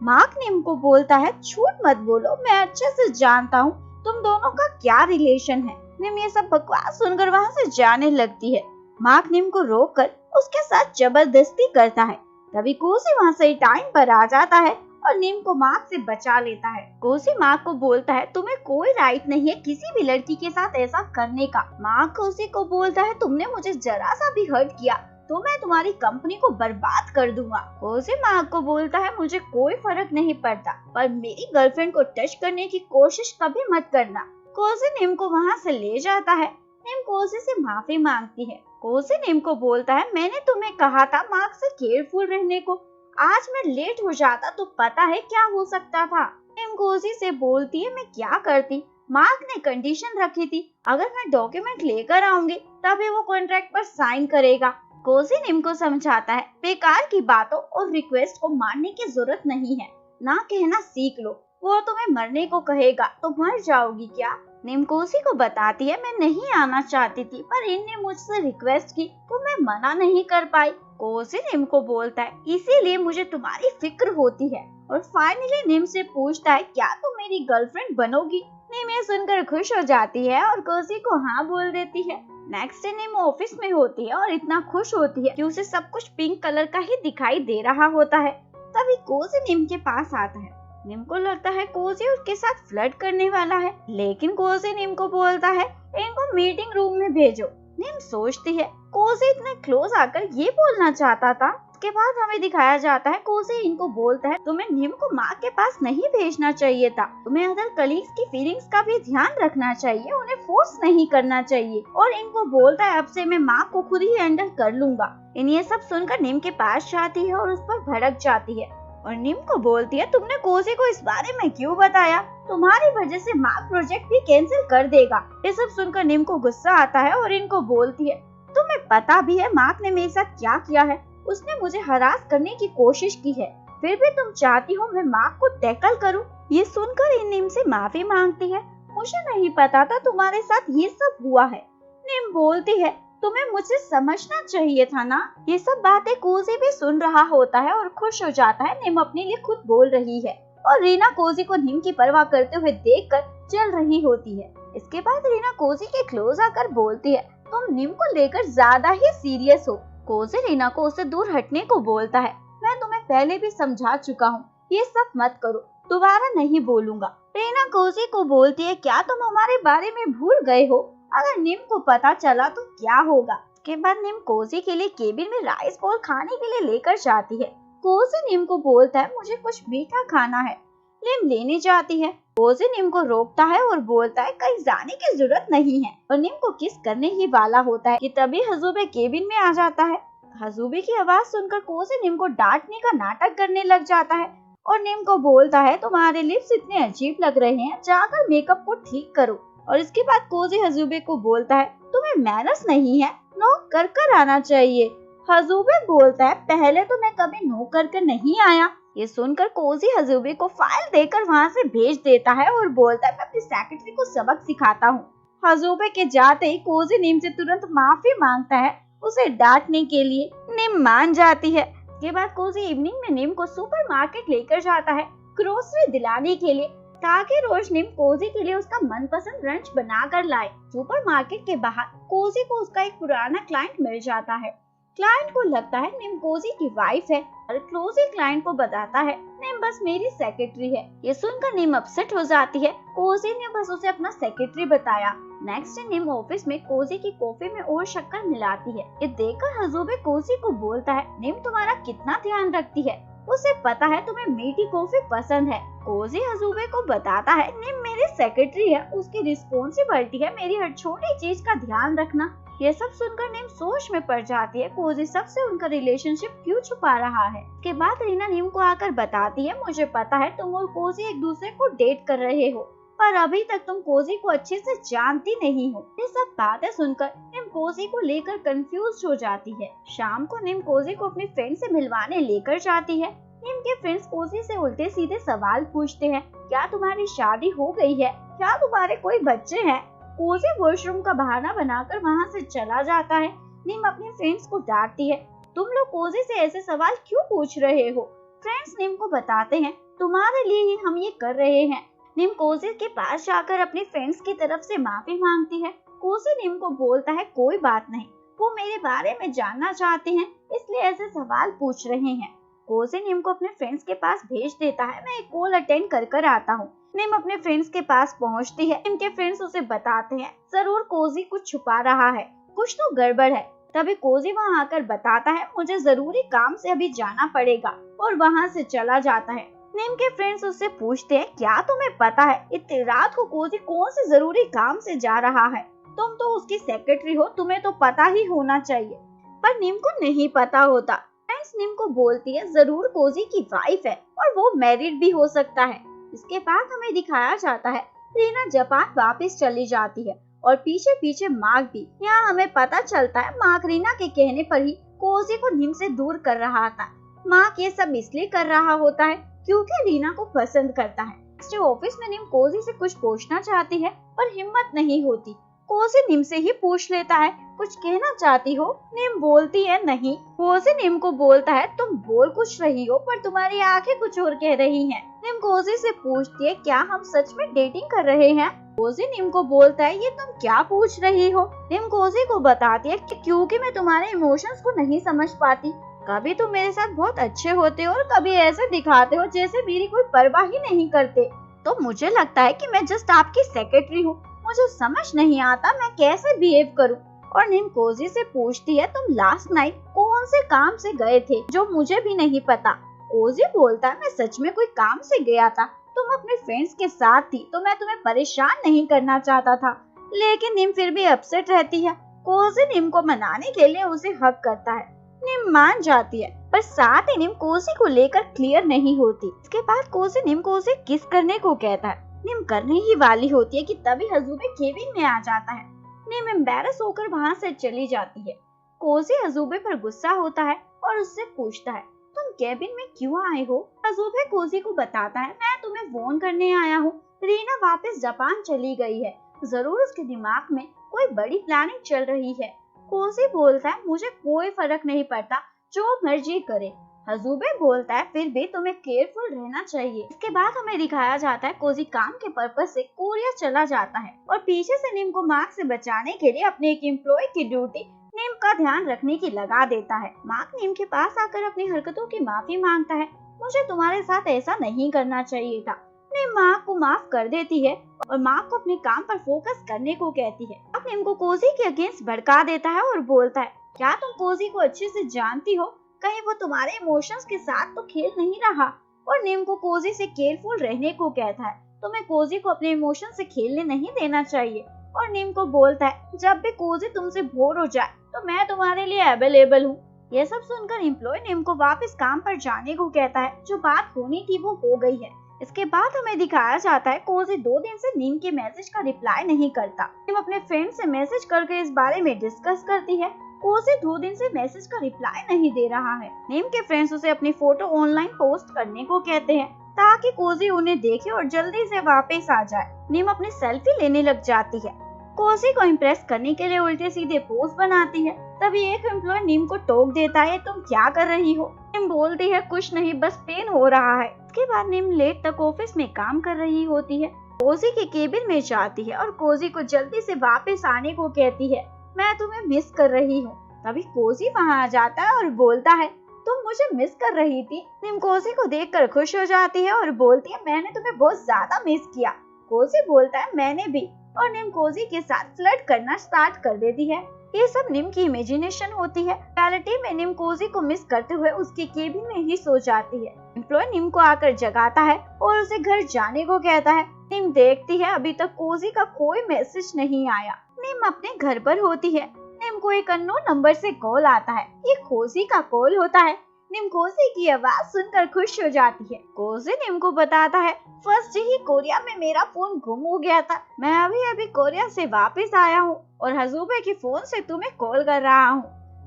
मार्क निम को बोलता है झूठ मत बोलो, मैं अच्छे से जानता हूँ तुम दोनों का क्या रिलेशन है। निम ये सब बकवास सुनकर वहाँ से जाने लगती है। मार्क निम को रोककर उसके साथ जबरदस्ती करता है। तभी कोसी वहाँ से टाइम पर आ जाता है और निम को मार्क से बचा लेता है। कोसी मार्क को बोलता है तुम्हें कोई राइट नहीं है किसी भी लड़की के साथ ऐसा करने का। मार्क कोसी को बोलता है तुमने मुझे जरा सा भी हर्ट किया तो मैं तुम्हारी कंपनी को बर्बाद कर दूंगा। कोसी मार्क को बोलता है मुझे कोई फर्क नहीं पड़ता, पर मेरी गर्लफ्रेंड को टच करने की कोशिश कभी मत करना। कोसी निम को वहाँ से ले जाता है। निम कोसी से माफी मांगती है। कोसी निम को बोलता है मैंने तुम्हें कहा था मार्क से केयरफुल रहने को, आज मैं लेट हो जाता तो पता है क्या हो सकता था। निम कोसी से बोलती है मैं क्या करती, मार्क ने कंडीशन रखी थी, अगर मैं डॉक्यूमेंट लेकर आऊंगी तभी वो कॉन्ट्रैक्ट पर साइन करेगा। कोजी निम को समझाता है बेकार की बातों और रिक्वेस्ट को मानने की जरूरत नहीं है, ना कहना सीख लो। वो तुम्हें मरने को कहेगा तो मर जाओगी क्या? निम कोजी को बताती है मैं नहीं आना चाहती थी, पर इनने मुझसे रिक्वेस्ट की तो मैं मना नहीं कर पाई। कोजी निम को बोलता है इसीलिए मुझे तुम्हारी फिक्र होती है, और फाइनली निम से पूछता है क्या तुम मेरी गर्लफ्रेंड बनोगी? निम ये सुनकर खुश हो जाती है और कोजी को हाँ बोल देती है। नेक्स्ट डे निम ऑफिस में होती है और इतना खुश होती है कि उसे सब कुछ पिंक कलर का ही दिखाई दे रहा होता है। तभी कोजी निम के पास आता है। निम को लगता है कोजी उसके साथ फ्लर्ट करने वाला है, लेकिन कोजी निम को बोलता है इनको मीटिंग रूम में भेजो। निम सोचती है कोजी इतने क्लोज आकर ये बोलना चाहता था। उसके बाद हमें दिखाया जाता है कोजी इनको बोलता है तुम्हें निम को माँ के पास नहीं भेजना चाहिए था, तुम्हें अदर कलीग्स की फीलिंग्स का भी ध्यान रखना चाहिए, उन्हें फोर्स नहीं करना चाहिए। और इनको बोलता है अब से मैं माँ को खुद ही हैंडल कर लूंगा। इन ये सब सुनकर निम के पास जाती है और उस पर भड़क जाती है और निम को बोलती है तुमने कोजी को इस बारे में क्यों बताया? तुम्हारी वजह से मार्क प्रोजेक्ट भी कैंसिल कर देगा। ये सब सुनकर निम को गुस्सा आता है और इनको बोलती है तुम्हें पता भी है मार्क ने मेरे साथ क्या किया है? उसने मुझे हरास करने की कोशिश की है, फिर भी तुम चाहती हो मैं मार्क को टैकल करूं? ये सुनकर इन निम से माफी मांगती है। मुझे नहीं पता था तुम्हारे साथ ये सब हुआ है। निम बोलती है तुम्हें मुझे समझना चाहिए था ना। ये सब बातें कोजी भी सुन रहा होता है और खुश हो जाता है निम अपने लिए खुद बोल रही है। और रीना कोजी को निम की परवाह करते हुए देखकर चल रही होती है। इसके बाद रीना कोजी के क्लोज आकर बोलती है तुम निम को लेकर ज्यादा ही सीरियस हो। कोजी रीना को उससे दूर हटने को बोलता है मैं तुम्हें पहले भी समझा चुका हूँ, ये सब मत करो, दोबारा नहीं बोलूंगा। रीना कोजी को बोलती है क्या तुम हमारे बारे में भूल गए हो? अगर निम को पता चला तो क्या होगा? के बाद निम कोजी के लिए केबिन में राइस बॉल खाने के लिए लेकर जाती है। कोजी निम को बोलता है मुझे कुछ मीठा खाना है। निम लेने जाती है। कोजी निम को रोकता है और बोलता है कहीं जाने की जरूरत नहीं है, और निम को किस करने ही वाला होता है कि तभी हजूबे केबिन में आ जाता है। हजूबे की आवाज सुनकर कोजी निम को डांटने का नाटक करने लग जाता है और निम को बोलता है तुम्हारे लिप्स इतने अजीब लग रहे हैं, जाकर मेकअप को ठीक करो। और इसके बाद कोजी हजूबे को बोलता है तुम्हें मैनर्स नहीं है, नो कर कर आना चाहिए। हजूबे बोलता है पहले तो मैं कभी नो कर नहीं आया। ये सुनकर कोजी हजूबे को फाइल देकर वहाँ से भेज देता है और बोलता है मैं अपनी सेक्रेटरी को सबक सिखाता हूँ। हजूबे के जाते ही कोजी निम से तुरंत माफी मांगता है उसे डांटने के लिए। निम मान जाती है। इसके बाद कोजी इवनिंग में निम को सुपरमार्केट लेकर जाता है ग्रोसरी दिलाने के लिए, ताकि रोज निम कोजी के लिए उसका मनपसंद लंच बना कर लाए। सुपरमार्केट के बाहर कोजी को उसका एक पुराना क्लाइंट मिल जाता है। क्लाइंट को लगता है निम कोजी की वाइफ है और कोजी क्लाइंट को बताता है निम बस मेरी सेक्रेटरी है। ये सुनकर निम अपसेट हो जाती है, कोजी ने बस उसे अपना सेक्रेटरी बताया। नेक्स्ट डे निम ऑफिस में कोजी की कॉफी में और शक्कर मिलाती है। ये देखकर हजूबे कोजी को बोलता है निम तुम्हारा कितना ध्यान रखती है, उसे पता है तुम्हें मीठी कॉफी पसंद है। कोजी हजूबे को बताता है निम मेरी सेक्रेटरी है, उसकी रिस्पॉन्सिबिलिटी है मेरी हर छोटी चीज का ध्यान रखना। ये सब सुनकर निम सोच में पड़ जाती है कोजी सबसे उनका रिलेशनशिप क्यों छुपा रहा है। के बाद रीना निम को आकर बताती है मुझे पता है तुम और कोजी एक दूसरे को डेट कर रहे हो, पर अभी तक तुम कोजी को अच्छे से जानती नहीं हो। ये सब बातें सुनकर निम कोजी को लेकर कंफ्यूज हो जाती है। शाम को निम कोजी को अपने फ्रेंड से मिलवाने लेकर जाती है। निम के फ्रेंड्स कोजी से उल्टे सीधे सवाल पूछते हैं क्या तुम्हारी शादी हो गई है, क्या तुम्हारे कोई बच्चे हैं? कोजी वॉशरूम का बहाना बनाकर वहाँ से चला जाता है। निम अपने फ्रेंड्स को डांटती है तुम लोग कोजी से ऐसे सवाल क्यों पूछ रहे हो? फ्रेंड्स निम को बताते हैं तुम्हारे लिए ही हम ये कर रहे हैं। निम कोजी के पास जाकर अपने फ्रेंड्स की तरफ से माफी मांगती है। कोजी निम को बोलता है कोई बात नहीं, वो मेरे बारे में जानना चाहते हैं इसलिए ऐसे सवाल पूछ रहे हैं। कोजी निम को अपने फ्रेंड्स के पास भेज देता है मैं एक कॉल अटेंड कर आता हूँ। निम अपने फ्रेंड्स के पास पहुँचती है। निम के फ्रेंड्स उसे बताते हैं जरूर कोजी कुछ छुपा रहा है, कुछ तो गड़बड़ है। तभी कोजी वहाँ आकर बताता है मुझे जरूरी काम से अभी जाना पड़ेगा, और वहाँ से चला जाता है। निम के फ्रेंड्स उससे पूछते हैं क्या तुम्हें पता है इतनी रात को कोजी कौन से जरूरी काम से जा रहा है? तुम तो उसकी सेक्रेटरी हो, तुम्हें तो पता ही होना चाहिए। पर निम को नहीं पता होता। फ्रेंड्स निम को बोलती है जरूर कोजी की वाइफ है और वो मैरिड भी हो सकता है। इसके बाद हमें दिखाया जाता है रीना जापान वापस चली जाती है और पीछे पीछे मार्क भी। यहाँ हमें पता चलता है मार्क रीना के कहने पर ही कोजी को निम से दूर कर रहा था। मार्क ये सब इसलिए कर रहा होता है क्योंकि रीना को पसंद करता है। ऑफिस में निम कोजी से कुछ पूछना चाहती है पर हिम्मत नहीं होती। कोजी निम से ही पूछ लेता है, कुछ कहना चाहती हो? निम बोलती है नहीं। कोजी निम को बोलता है, तुम बोल कुछ रही हो पर तुम्हारी आंखें कुछ और कह रही हैं। निम कोजी से पूछती है, क्या हम सच में डेटिंग कर रहे हैं? कोजी निम को बोलता है, ये तुम क्या पूछ रही हो? निम कोजी को बताती है कि क्योंकि मैं तुम्हारे इमोशंस को नहीं समझ पाती। कभी तुम मेरे साथ बहुत अच्छे होते हो और कभी ऐसे दिखाते हो जैसे मेरी कोई परवाह ही नहीं करते। तो मुझे लगता है कि मैं जस्ट आपकी सेक्रेटरी हूँ। मुझे समझ नहीं आता मैं कैसे बिहेव करूँ। और निम कोजी से पूछती है, तुम लास्ट नाइट कौन से काम से गए थे जो मुझे भी नहीं पता? कोजी बोलता है, मैं सच में कोई काम से गया था। तुम अपने फ्रेंड्स के साथ थी तो मैं तुम्हें परेशान नहीं करना चाहता था। लेकिन निम फिर भी अपसेट रहती है। कोजी निम को मनाने के लिए उसे हक करता है। निम मान जाती है पर साथ ही निम कोजी को लेकर क्लियर नहीं होती। इसके बाद कोजी निम को उसे किस करने को कहता है। निम करने ही वाली होती है कि तभी अजूबे केबिन में आ जाता है। निम एम्बैरस होकर वहाँ से चली जाती है। कोजी अजूबे पर गुस्सा होता है और उससे पूछता है, तुम केबिन में क्यों आए हो? अजूबे कोजी को बताता है, मैं तुम्हें फोन करने आया हूँ। रीना वापस जापान चली गई है। जरूर उसके दिमाग में कोई बड़ी प्लानिंग चल रही है। कोजी बोलता है, मुझे कोई फर्क नहीं पड़ता, जो मर्जी करे। अजूबे बोलता है, फिर भी तुम्हें केयरफुल रहना चाहिए। इसके बाद हमें दिखाया जाता है कोजी काम के पर्पस से कोरिया चला जाता है और पीछे से निम को मार्क से बचाने के लिए अपने एक एम्प्लॉय की ड्यूटी निम का ध्यान रखने की लगा देता है। मार्क निम के पास आकर अपनी हरकतों की माफी मांगता है। मुझे तुम्हारे साथ ऐसा नहीं करना चाहिए था। निम मार्क को माफ कर देती है और मार्क को अपने काम पर फोकस करने को कहती है। अब निम को कोजी के अगेंस्ट भड़का देता है और बोलता है, क्या तुम कोजी को अच्छे से जानती हो? कहीं वो तुम्हारे इमोशंस के साथ तो खेल नहीं रहा? और निम को कोजी से केयरफुल रहने को कहता है। तुम्हें कोजी को अपने इमोशन से खेलने नहीं देना चाहिए। और निम को बोलता है, जब भी कोजी तुमसे बोर हो जाए तो मैं तुम्हारे लिए अवेलेबल हूँ। यह सब सुनकर एम्प्लॉय निम को वापस काम पर जाने को कहता है। जो बात होनी थी वो हो गई है। इसके बाद हमें दिखाया जाता है कोजी 2 दिन से निम के मैसेज का रिप्लाई नहीं करता। निम अपने फ्रेंड से मैसेज करके इस बारे में डिस्कस करती है। कोजी 2 दिन से मैसेज का रिप्लाई नहीं दे रहा है। निम के फ्रेंड्स उसे अपनी फोटो ऑनलाइन पोस्ट करने को कहते हैं ताकि कोजी उन्हें देखे और जल्दी से वापस आ जाए। निम अपनी सेल्फी लेने लग जाती है। कोजी को इम्प्रेस करने के लिए उल्टे सीधे पोज बनाती है। तभी एक एम्प्लॉय निम को टोक देता है, तुम क्या कर रही हो? निम बोलती है, कुछ नहीं, बस पेन हो रहा है। इसके बाद निम लेट तक ऑफिस में काम कर रही होती है। कोजी के केबिन में जाती है और कोजी को जल्दी से वापस आने को कहती है, मैं तुम्हें मिस कर रही हूँ। तभी कोजी वहाँ आ जाता है और बोलता है, तुम मुझे मिस कर रही थी? निम कोजी को देखकर खुश हो जाती है और बोलती है, मैंने तुम्हें बहुत ज्यादा मिस किया। कोजी बोलता है, मैंने भी। और निम कोजी के साथ फ्लर्ट करना स्टार्ट कर देती है। ये सब निम की इमेजिनेशन होती है। रियलिटी में निम कोजी को मिस करते हुए उसके केबिन में ही सो जाती है। एम्प्लॉय निम को आकर जगाता है और उसे घर जाने को कहता है। निम देखती है अभी तक कोजी का कोई मैसेज नहीं आया। निम अपने घर पर होती है। निम को एक अननोन नंबर से कॉल आता है। ये कोजी का कॉल होता है। निम कोजी की आवाज सुनकर खुश हो जाती है। कोजी निम को बताता है, फर्स्ट ही कोरिया में मेरा फोन गुम हो गया था। मैं अभी कोरिया से वापस आया हूँ और अजूबे के फोन से तुम्हें कॉल कर रहा हूँ।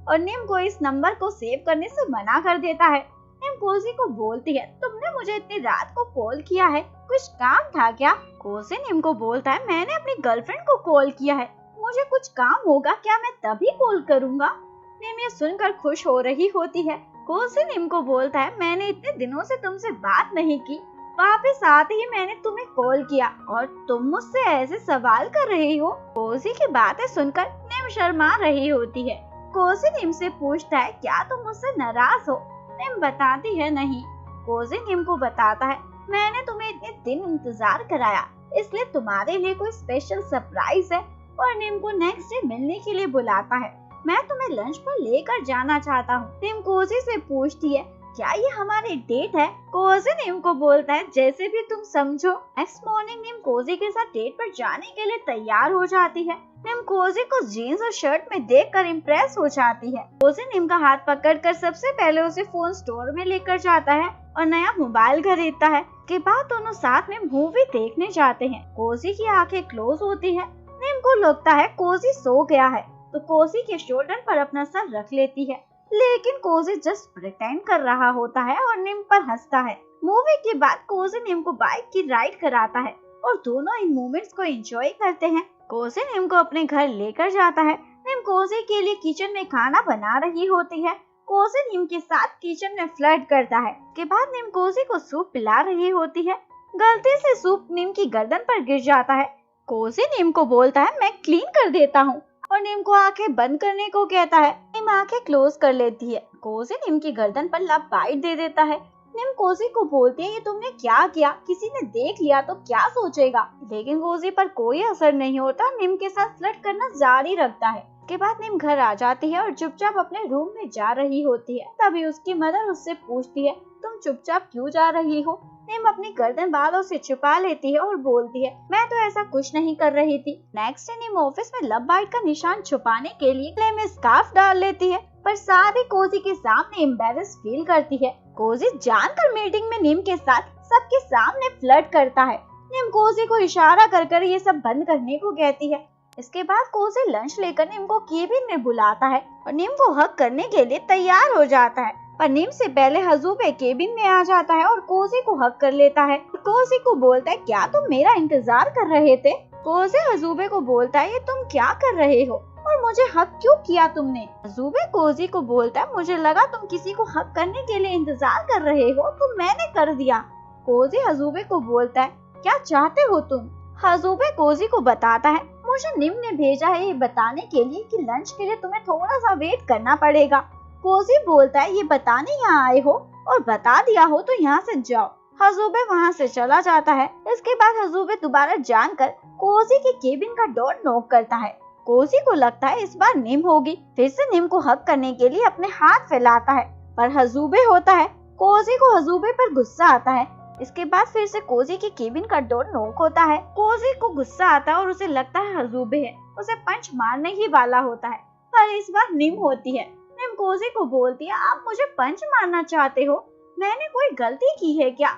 और निम को इस नंबर को सेव करने से मना कर देता है। निम कोजी को बोलती है, तुमने मुझे इतनी रात को कॉल किया है, कुछ काम था क्या? कोजी निम को बोलता है, मैंने अपनी गर्लफ्रेंड को कॉल किया है, मुझे कुछ काम होगा क्या? मैं तभी कॉल करूँगा। निम ये सुनकर खुश हो रही होती है। कोजी निम को बोलता है, मैंने इतने दिनों से तुमसे बात नहीं की, वापस आते ही मैंने तुम्हें कॉल किया और तुम मुझसे ऐसे सवाल कर रही हो। कोजी की बातें सुनकर निम शर्मा रही होती है। कोजी निम से पूछता है, क्या तुम मुझसे नाराज हो? निम बताती है, नहीं। कोजी निम को बताता है, मैंने तुम्हें इतने दिन इंतजार कराया, इसलिए तुम्हारे लिए कोई स्पेशल सरप्राइज है। और निम को नेक्स्ट डे मिलने के लिए बुलाता है। मैं तुम्हें लंच पर लेकर जाना चाहता हूँ। निम कोजी से पूछती है, क्या ये हमारी डेट है? कोजी नीम को बोलता है जैसे भी तुम समझो। नेक्स्ट मॉर्निंग नीम कोजी के साथ डेट पर जाने के लिए तैयार हो जाती है। नीम कोजी को जीन्स और शर्ट में देखकर इम्प्रेस हो जाती है। कोजी नीम का हाथ पकड़कर सबसे पहले उसे फोन स्टोर में लेकर जाता है और नया मोबाइल खरीदता है। के बाद दोनों साथ में मूवी देखने जाते हैं। कोजी की आंखें क्लोज होती है। नीम को लगता है कोजी सो गया है, तो कोजी के शोल्डर पर अपना सर रख लेती है, लेकिन कोजी जस्ट प्रिटेंड कर रहा होता है और नीम पर हंसता है। मूवी के बाद कोजी नीम को बाइक की राइड कराता है और दोनों इन मोमेंट्स को एंजॉय करते हैं। कोजी नीम को अपने घर लेकर जाता है। नीम कोजी के लिए किचन में खाना बना रही होती है। कोजी नीम के साथ किचन में फ्लर्ट करता है। के बाद नीम कोजी को सूप पिला रही होती है। गलती से सूप नीम की गर्दन पर गिर जाता है। कोजी नीम को बोलता है मैं क्लीन कर देता हूँ और नीम को आंखें बंद करने को कहता है। नीम आंखें क्लोज कर लेती है। कोजी नीम की गर्दन पर लव बाइट दे देता है। नीम कोजी को बोलती है ये तुमने क्या किया, किसी ने देख लिया तो क्या सोचेगा। लेकिन कोजी पर कोई असर नहीं होता। नीम के साथ फ्लर्ट करना जारी रखता है। के बाद नीम घर आ जाती है और चुपचाप अपने रूम में जा रही होती है। तभी उसकी मदर उससे पूछती है तुम चुपचाप क्यों जा रही हो। नीम अपनी गर्दन बालों से छुपा लेती है और बोलती है मैं तो ऐसा कुछ नहीं कर रही थी। नेक्स्ट डे नीम ऑफिस में लव बाइट का निशान छुपाने के लिए गले में स्कार्फ डाल लेती है, पर साथ ही कोजी के सामने एम्बैरेस फील करती है। कोजी जानकर मीटिंग में नीम के साथ सबके सामने फ्लर्ट करता है। नीम कोजी को इशारा कर ये सब बंद करने को कहती है। इसके बाद कोजी लंच लेकर नीम को केबिन में बुलाता है और नीम को हग करने के लिए तैयार हो जाता है, पर नीम से पहले हजूबे केबिन में आ जाता है और कोजी को हग कर लेता है। कोजी को बोलता है क्या तुम मेरा इंतजार कर रहे थे। कोजी हजूबे को बोलता है ये तुम क्या कर रहे हो और मुझे हग क्यों किया तुमने। हजूबे कोजी को बोलता है मुझे लगा तुम किसी को हग करने के लिए इंतजार कर रहे हो तो मैंने कर दिया। कोजी हजूबे को बोलता है क्या चाहते हो तुम। हजूबे कोजी को बताता है मुझे निम ने भेजा है ये बताने के लिए कि लंच के लिए तुम्हें थोड़ा सा वेट करना पड़ेगा। कोजी बोलता है ये बताने यहाँ आए हो और बता दिया हो तो यहाँ से जाओ। हजूबे वहाँ से चला जाता है। इसके बाद हजूबे दोबारा जानकर कोजी के केबिन का डोर नॉक करता है। कोजी को लगता है इस बार निम होगी। फिर से निम को हक करने के लिए अपने हाथ फैलाता है, पर हजूबे होता है। कोजी को हजूबे पर गुस्सा आता है। इसके बाद फिर से कोजी के केबिन का डोर नॉक होता है। कोजी को गुस्सा आता है और उसे लगता है हजूबे है, उसे पंच मारने ही वाला होता है, पर इस बार निम होती है। निम कोजी को बोलती है आप मुझे पंच मारना चाहते हो, मैंने कोई गलती की है क्या।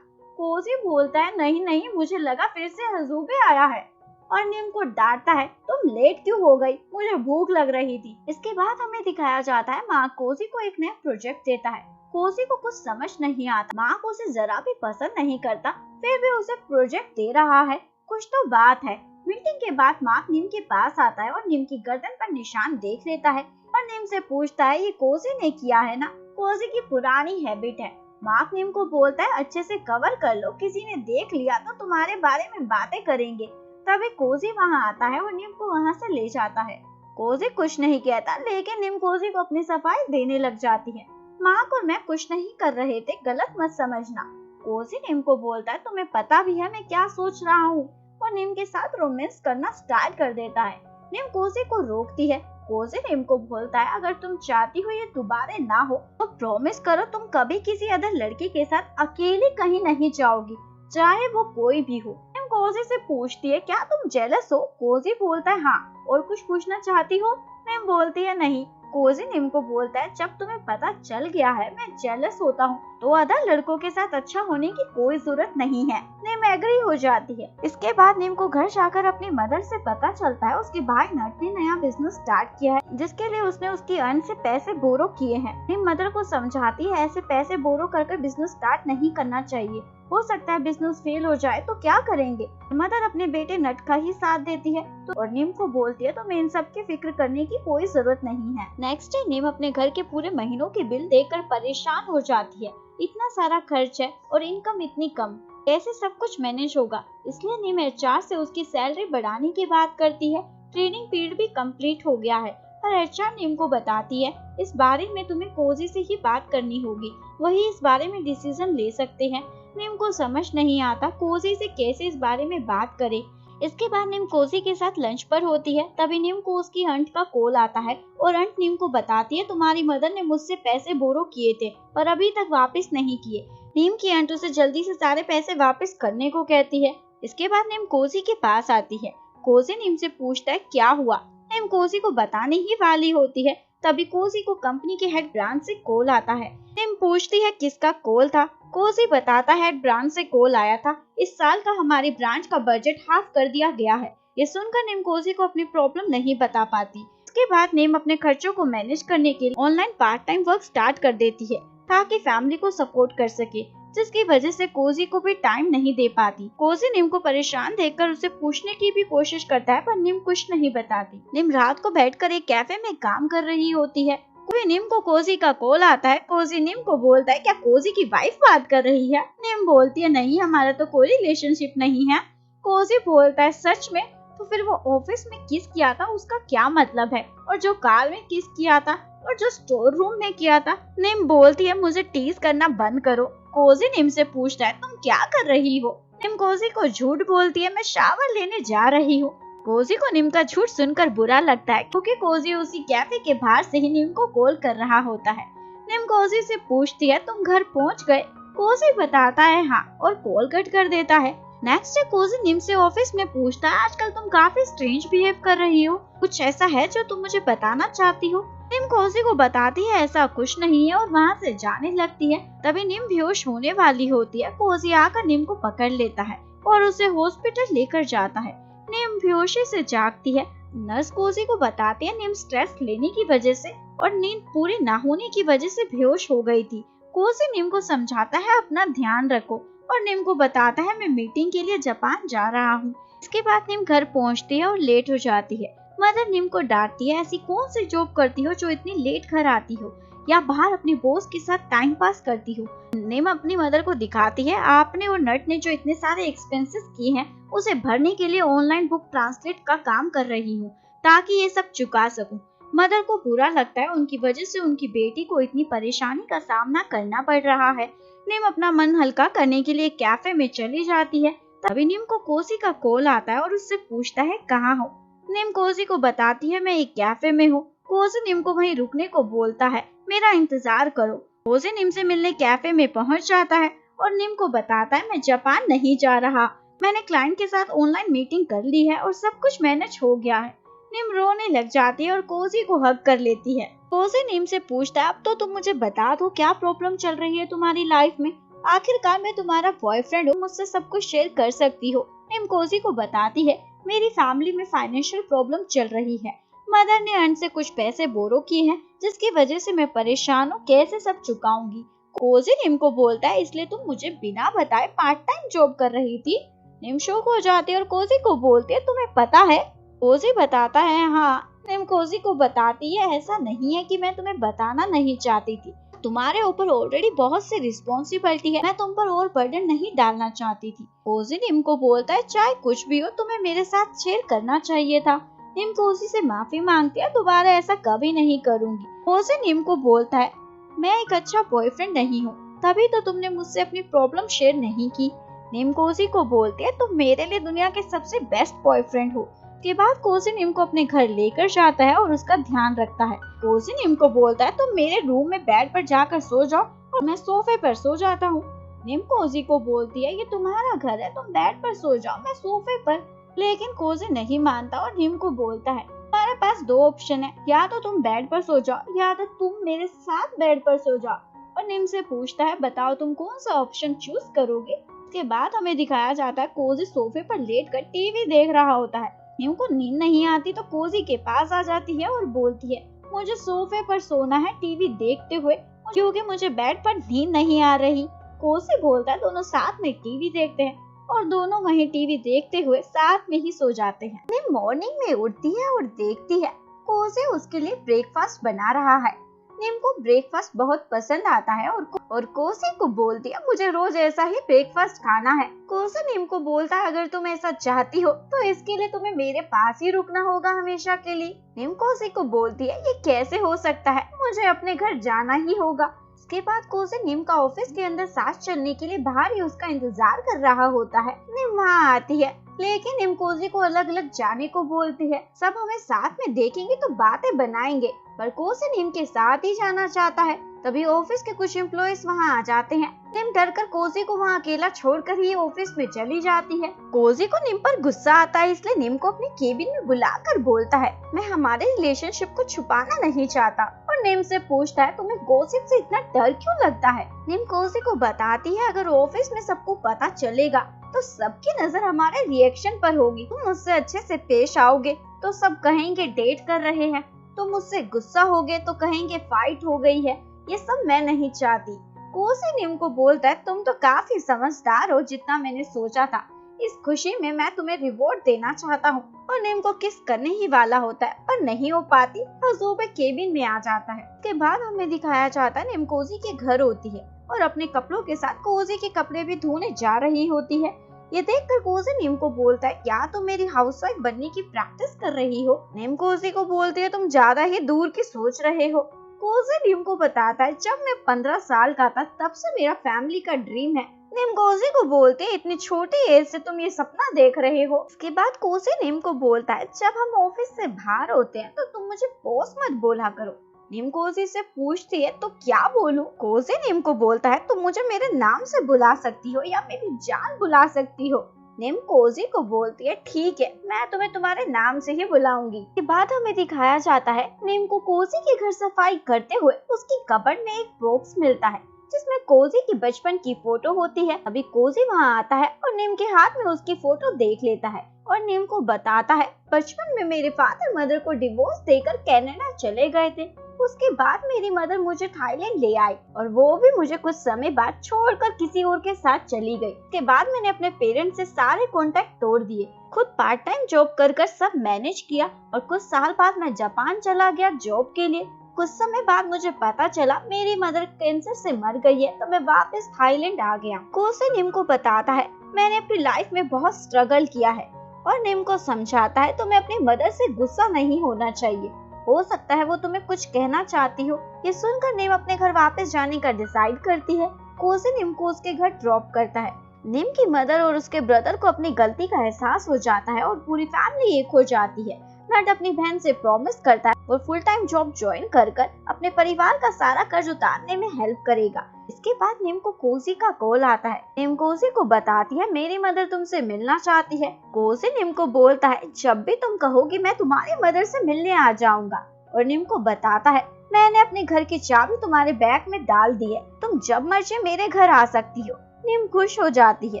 कोजी बोलता है नहीं नहीं, मुझे लगा फिर से हजूबे आया है, और निम को डांटता है तुम लेट क्यों हो गई, मुझे भूख लग रही थी। इसके बाद हमें दिखाया जाता है माँ कोजी को एक नया प्रोजेक्ट देता है। कोजी को कुछ समझ नहीं आता, माँ को उसे जरा भी पसंद नहीं करता, फिर भी उसे प्रोजेक्ट दे रहा है। कुछ तो बात है। मीटिंग के बाद मार्क निम के पास आता है और निम की गर्दन पर निशान देख लेता है और निम से पूछता है ये कोजी ने किया है ना, कोजी की पुरानी हैबिट है। मार्क निम को बोलता है अच्छे से कवर कर लो, किसी ने देख लिया तो तुम्हारे बारे में बातें करेंगे। तभी कोजी वहाँ आता है और निम को वहाँ से ले जाता है। कोजी कुछ नहीं कहता, लेकिन निम कोजी को अपनी सफाई देने लग जाती है। मार्क और मैं कुछ नहीं कर रहे थे, गलत मत समझना। कोजी निम को बोलता है तुम्हें पता भी है मैं क्या सोच रहा हूँ, और निम के साथ रोमांस करना स्टार्ट कर देता है। निम कोजी को रोकती है। कोजी निम को बोलता है अगर तुम चाहती हो ये दोबारा ना हो तो प्रॉमिस करो तुम कभी किसी अदर लड़की के साथ अकेले कहीं नहीं जाओगी, चाहे वो कोई भी हो। निम कोजी से पूछती है क्या तुम जेलस हो। कोजी बोलता है हाँ, और कुछ पूछना चाहती हो। निम बोलती है नहीं। कोजी निम को बोलता है जब तुम्हें पता चल गया है मैं जेलस होता हूँ तो अदर लड़कों के साथ अच्छा होने की कोई जरूरत नहीं है। निम एग्री हो जाती है। इसके बाद निम को घर जाकर अपनी मदर से पता चलता है उसके भाई नट ने नया बिजनेस स्टार्ट किया है, जिसके लिए उसने उसकी अर्न से पैसे बोरो किए हैं। निम मदर को समझाती है ऐसे पैसे बोरो कर बिजनेस स्टार्ट नहीं करना चाहिए, हो सकता है बिजनेस फेल हो जाए तो क्या करेंगे। मदर अपने बेटे नट का ही साथ देती है तो और निम को बोलती है तुम्हें इन सब की फिक्र करने की कोई जरूरत नहीं है। नेक्स्ट डे निम अपने घर के पूरे महीनों के बिल देखकर परेशान हो जाती है। इतना सारा खर्च है और इनकम इतनी कम, कैसे सब कुछ मैनेज होगा। इसलिए निम एचआर से उसकी सैलरी बढ़ाने की बात करती है। ट्रेनिंग पीरियड भी कंप्लीट हो गया है, पर एचआर निम को बताती है इस बारे में तुम्हें कोजी से ही बात करनी होगी, वही इस बारे में डिसीजन ले सकते हैं। निम को समझ नहीं आता कोजी से कैसे इस बारे में बात करे। इसके बाद नीम कोजी के साथ लंच पर होती है। तभी नीम को उसकी आंट का कॉल आता है और आंट नीम को बताती है तुम्हारी मदर ने मुझसे पैसे बोरो किए थे पर अभी तक वापस नहीं किए। नीम की आंट उसे जल्दी से सारे पैसे वापस करने को कहती है। इसके बाद नीम कोजी के पास आती है। कोजी नीम से पूछता है क्या हुआ। नीम कोजी को बताने ही वाली होती है। तभी कोजी को कंपनी के हेड ब्रांच से कॉल आता है। नीम पूछती है किसका कॉल था। कोजी बताता है हेड ब्रांच से कॉल आया था, इस साल का हमारी ब्रांच का बजट हाफ कर दिया गया है। ये सुनकर नीम कोजी को अपनी प्रॉब्लम नहीं बता पाती। इसके बाद नीम अपने खर्चों को मैनेज करने के लिए online part time work start कर देती है ताकि फैमिली को सपोर्ट कर सके, जिसकी वजह से कोजी को भी टाइम नहीं दे पाती। कोजी नीम को परेशान देखकर उसे पूछने की भी कोशिश करता है पर नीम कुछ नहीं बताती। नीम रात को बैठकर एक कैफे में काम कर रही होती है। कोई नीम को कोजी का कॉल आता है। कोजी नीम को बोलता है क्या कोजी की वाइफ बात कर रही है। नीम बोलती है नहीं, हमारा तो कोई रिलेशनशिप नहीं है। कोजी बोलता है सच में, तो फिर वो ऑफिस में किस किया था उसका क्या मतलब है, और जो कार में किस किया था, और जो स्टोर रूम में किया था। नीम बोलती है मुझे टीज करना बंद करो। कोजी नीम से पूछता है तुम क्या कर रही हो। नीम कोजी को झूठ बोलती है मैं शावर लेने जा रही हूँ। कोजी को नीम का झूठ सुनकर बुरा लगता है क्योंकि कोजी उसी कैफे के बाहर से ही नीम को कॉल कर रहा होता है। नीम कोजी से पूछती है तुम घर पहुँच गए। कोजी बताता है हाँ और कॉल कट कर देता है। नेक्स्ट डे कोजी नीम से ऑफिस में पूछता है आजकल तुम काफी स्ट्रेंज बिहेव कर रही हो, कुछ ऐसा है जो तुम मुझे बताना चाहती हो। नीम कोजी को बताती है ऐसा कुछ नहीं है और वहाँ से जाने लगती है। तभी नीम बेहोश होने वाली होती है। कोजी आकर नीम को पकड़ लेता है और उसे हॉस्पिटल लेकर जाता है। नीम बेहोशी से जागती है। नर्स कोजी को बताती है नीम स्ट्रेस लेने की वजह से और नींद पूरी न होने की वजह से बेहोश हो गई थी। कोजी नीम को समझाता है अपना ध्यान रखो और नीम को बताता है मैं मीटिंग के लिए जापान जा रहा हूँ। इसके बाद नीम घर पहुँचती है और लेट हो जाती है। मदर नीम को डांटती है ऐसी कौन सी जॉब करती हो जो इतनी लेट घर आती हो या बाहर अपने बॉस के साथ टाइम पास करती हो। नीम अपनी मदर को दिखाती है आपने और नट ने जो इतने सारे एक्सपेंसेस किए हैं उसे भरने के लिए ऑनलाइन बुक ट्रांसलेट का काम कर रही हूँ ताकि ये सब चुका सकूं। मदर को बुरा लगता है उनकी वजह से उनकी बेटी को इतनी परेशानी का सामना करना पड़ रहा है। नीम अपना मन हल्का करने के लिए कैफे में चली जाती है। तभी नीम को कोजी का कॉल आता है और उससे पूछता है कहाँ हो। नीम कोजी को बताती है मैं एक कैफे में हूँ। कोजी नीम को वहीं रुकने को बोलता है मेरा इंतजार करो। कोजी नीम से मिलने कैफे में पहुँच जाता है और नीम को बताता है मैं जापान नहीं जा रहा, मैंने क्लाइंट के साथ ऑनलाइन मीटिंग कर ली है और सब कुछ मैनेज हो गया है। नीम रोने लग जाती है और कोजी को हग कर लेती है। कोजी नीम से पूछता है अब तो तुम मुझे बता दो क्या प्रॉब्लम चल रही है तुम्हारी लाइफ में, आखिरकार मैं तुम्हारा बॉयफ्रेंड हूँ, मुझसे सब कुछ शेयर कर सकती हो। नीम कोजी को बताती है मेरी फैमिली में फाइनेंशियल प्रॉब्लम चल रही है। मदर ने अंट से कुछ पैसे बोरो किए हैं जिसकी वजह से मैं परेशान हूँ, कैसे सब चुकाऊंगी। कोजी नीम को बोलता है इसलिए तुम मुझे बिना बताए पार्ट टाइम जॉब कर रही थी। नीम शॉक हो जाती है और कोजी को बोलती है तुम्हें पता है। कोजी बताता है हाँ। नीम कोजी को बताती है ऐसा नहीं है कि मैं तुम्हें बताना नहीं चाहती थी, तुम्हारे ऊपर ऑलरेडी बहुत सी रिस्पॉन्सिबिलिटी है, मैं तुम पर और बर्डन नहीं डालना चाहती थी। कोजी नीम को बोलता है चाहे कुछ भी हो तुम्हें मेरे साथ शेयर करना चाहिए था। नीम कोजी से माफी मांगती है दोबारा ऐसा कभी नहीं करूंगी। कोजी नीम को बोलता है मैं एक अच्छा बॉयफ्रेंड नहीं हूँ, तभी तो तुमने मुझसे अपनी प्रॉब्लम शेयर नहीं की। नीम कोजी को बोलती है तुम मेरे लिए दुनिया के सबसे बेस्ट बॉयफ्रेंड हो। के बाद कोजी नीम को अपने घर लेकर जाता है और उसका ध्यान रखता है। कोजी नीम को बोलता है तुम मेरे रूम में बेड पर जाकर सो जाओ और मैं सोफे पर सो जाता हूँ। नीम कोजी को बोलती है ये तुम्हारा घर है, तुम बेड पर सो जाओ मैं सोफे पर। लेकिन कोजी नहीं मानता और नीम को बोलता है तुम्हारे पास दो ऑप्शन है, या तो तुम बेड पर सो जाओ या तो तुम मेरे साथ बेड पर सो जाओ। और नीम से पूछता है बताओ तुम कौन सा ऑप्शन चूज करोगे। इसके बाद हमें दिखाया जाता है कोजी सोफे पर लेटकर टीवी देख रहा होता है। नीम को नींद नहीं आती तो कोजी के पास आ जाती है और बोलती है मुझे सोफे पर सोना है टीवी देखते हुए क्योंकि मुझे बेड पर नींद नहीं आ रही। कोजी बोलता है दोनों साथ में टीवी देखते हैं और दोनों वहीं टीवी देखते हुए साथ में ही सो जाते हैं। नीम मॉर्निंग में उठती है और देखती है कोजी उसके लिए ब्रेकफास्ट बना रहा है। नीम को ब्रेकफास्ट बहुत पसंद आता है और कोजी को बोलती है मुझे रोज ऐसा ही ब्रेकफास्ट खाना है। कोजी नीम को बोलता है अगर तुम ऐसा चाहती हो तो इसके लिए तुम्हें मेरे पास ही रुकना होगा हमेशा के लिए। नीम कोजी को बोलती है ये कैसे हो सकता है, मुझे अपने घर जाना ही होगा। उसके बाद कोसे नीम का ऑफिस के अंदर सांस चलने के लिए बाहर ही उसका इंतजार कर रहा होता है। नीम वहाँ आती है, लेकिन नीम कोसी को अलग अलग जाने को बोलती है। सब हमें साथ में देखेंगे तो बातें बनाएंगे, पर कोसे नीम के साथ ही जाना चाहता है। तभी ऑफिस के कुछ एम्प्लॉइज वहाँ आ जाते हैं। नीम डरकर कोसी को वहाँ अकेला छोड़कर ही ऑफिस में चली जाती है। कोसी को नीम पर गुस्सा आता है, इसलिए नीम को अपने केबिन में बुलाकर बोलता है, मैं हमारे रिलेशनशिप को छुपाना नहीं चाहता। और नीम से पूछता है, तुम्हें गॉसिप से इतना डर क्यों लगता है? नीम कोसी को बताती है, अगर ऑफिस में सबको पता चलेगा तो सबकी नजर हमारे रिएक्शन पर होगी। तुम मुझसे अच्छे से पेश आओगे तो सब कहेंगे डेट कर रहे हैं, तुम मुझसे गुस्सा होगे तो कहेंगे फाइट हो गई है। ये सब मैं नहीं चाहती। कोसी नीम को बोलता है, तुम तो काफी समझदार हो जितना मैंने सोचा था। इस खुशी में मैं तुम्हें रिवॉर्ड देना चाहता हूँ। और नीम को किस करने ही वाला होता है, पर नहीं हो पाती और जोबे केबिन में आ जाता है। उसके बाद हमें दिखाया जाता है नीम कोसी के घर होती है और अपने कपड़ों के साथ कोसी के कपड़े भी धोने जा रही होती है। ये देखकर कोसी नीम को बोलता है, क्या तुम मेरी हाउसवाइफ बनने की प्रैक्टिस कर रही हो? नीम कोसी को बोलती है, तुम ज्यादा ही दूर की सोच रहे हो। कोसी नीम को बताता है, जब मैं 15 साल का था तब से मेरा फैमिली का ड्रीम है। नीम कोसी को बोलते हैं, इतनी छोटी एज से तुम ये सपना देख रहे हो। इसके बाद कोसी नीम को बोलता है, जब हम ऑफिस से बाहर होते हैं तो तुम मुझे बॉस मत बोला करो। नीम कोसी से पूछती है, तो क्या बोलूं? कोसी नीम को बोलता है, तुम मुझे मेरे नाम से बुला सकती हो या मेरी जान बुला सकती हो। नीम कोसी को बोलती है, ठीक है, मैं तुम्हें तुम्हारे नाम से ही बुलाऊंगी। के बाद हमें दिखाया जाता है नीम को कोसी के घर सफाई करते हुए उसकी कबर्ड में एक बॉक्स मिलता है जिसमें कोसी की बचपन की फोटो होती है। अभी कोसी वहाँ आता है और नीम के हाथ में उसकी फोटो देख लेता है और नीम को बताता है, बचपन में मेरे फादर मदर को डिवोर्स देकर कनाडा चले गए थे। उसके बाद मेरी मदर मुझे थाईलैंड ले आई और वो भी मुझे कुछ समय बाद छोड़कर किसी और के साथ चली गई। उसके बाद मैंने अपने पेरेंट्स से सारे कॉन्टेक्ट तोड़ दिए, खुद पार्ट टाइम जॉब कर सब मैनेज किया और कुछ साल बाद मैं जापान चला गया जॉब के लिए। कुछ समय बाद मुझे पता चला मेरी मदर कैंसर से मर गई है, तो मैं वापस थाईलैंड आ गया। कोसी नीम को बताता है, मैंने अपनी लाइफ में बहुत स्ट्रगल किया है और नीम को समझाता है, तुम्हें अपनी मदर से गुस्सा नहीं होना चाहिए, हो सकता है वो तुम्हें कुछ कहना चाहती हो। ये सुनकर नीम अपने घर वापस जाने का डिसाइड करती है। कोसी नीम को उसके घर ड्रॉप करता है। नीम की मदर और उसके ब्रदर को अपनी गलती का एहसास हो जाता है और पूरी फैमिली एक हो जाती है। नट अपनी बहन से प्रॉमिस करता है वो फुल टाइम जॉब ज्वाइन कर अपने परिवार का सारा कर्ज उतारने में हेल्प करेगा। इसके बाद नीम को कोसी का कॉल आता है। नीम कोसी को बताती है, मेरी मदर तुमसे मिलना चाहती है। कोसी नीम को बोलता है, जब भी तुम कहोगी मैं तुम्हारी मदर से मिलने आ जाऊंगा। और नीम को बताता है, मैंने अपने घर की चाबी तुम्हारे बैग में डाल दी है, तुम जब मर्जी मेरे घर आ सकती हो। नीम खुश हो जाती है।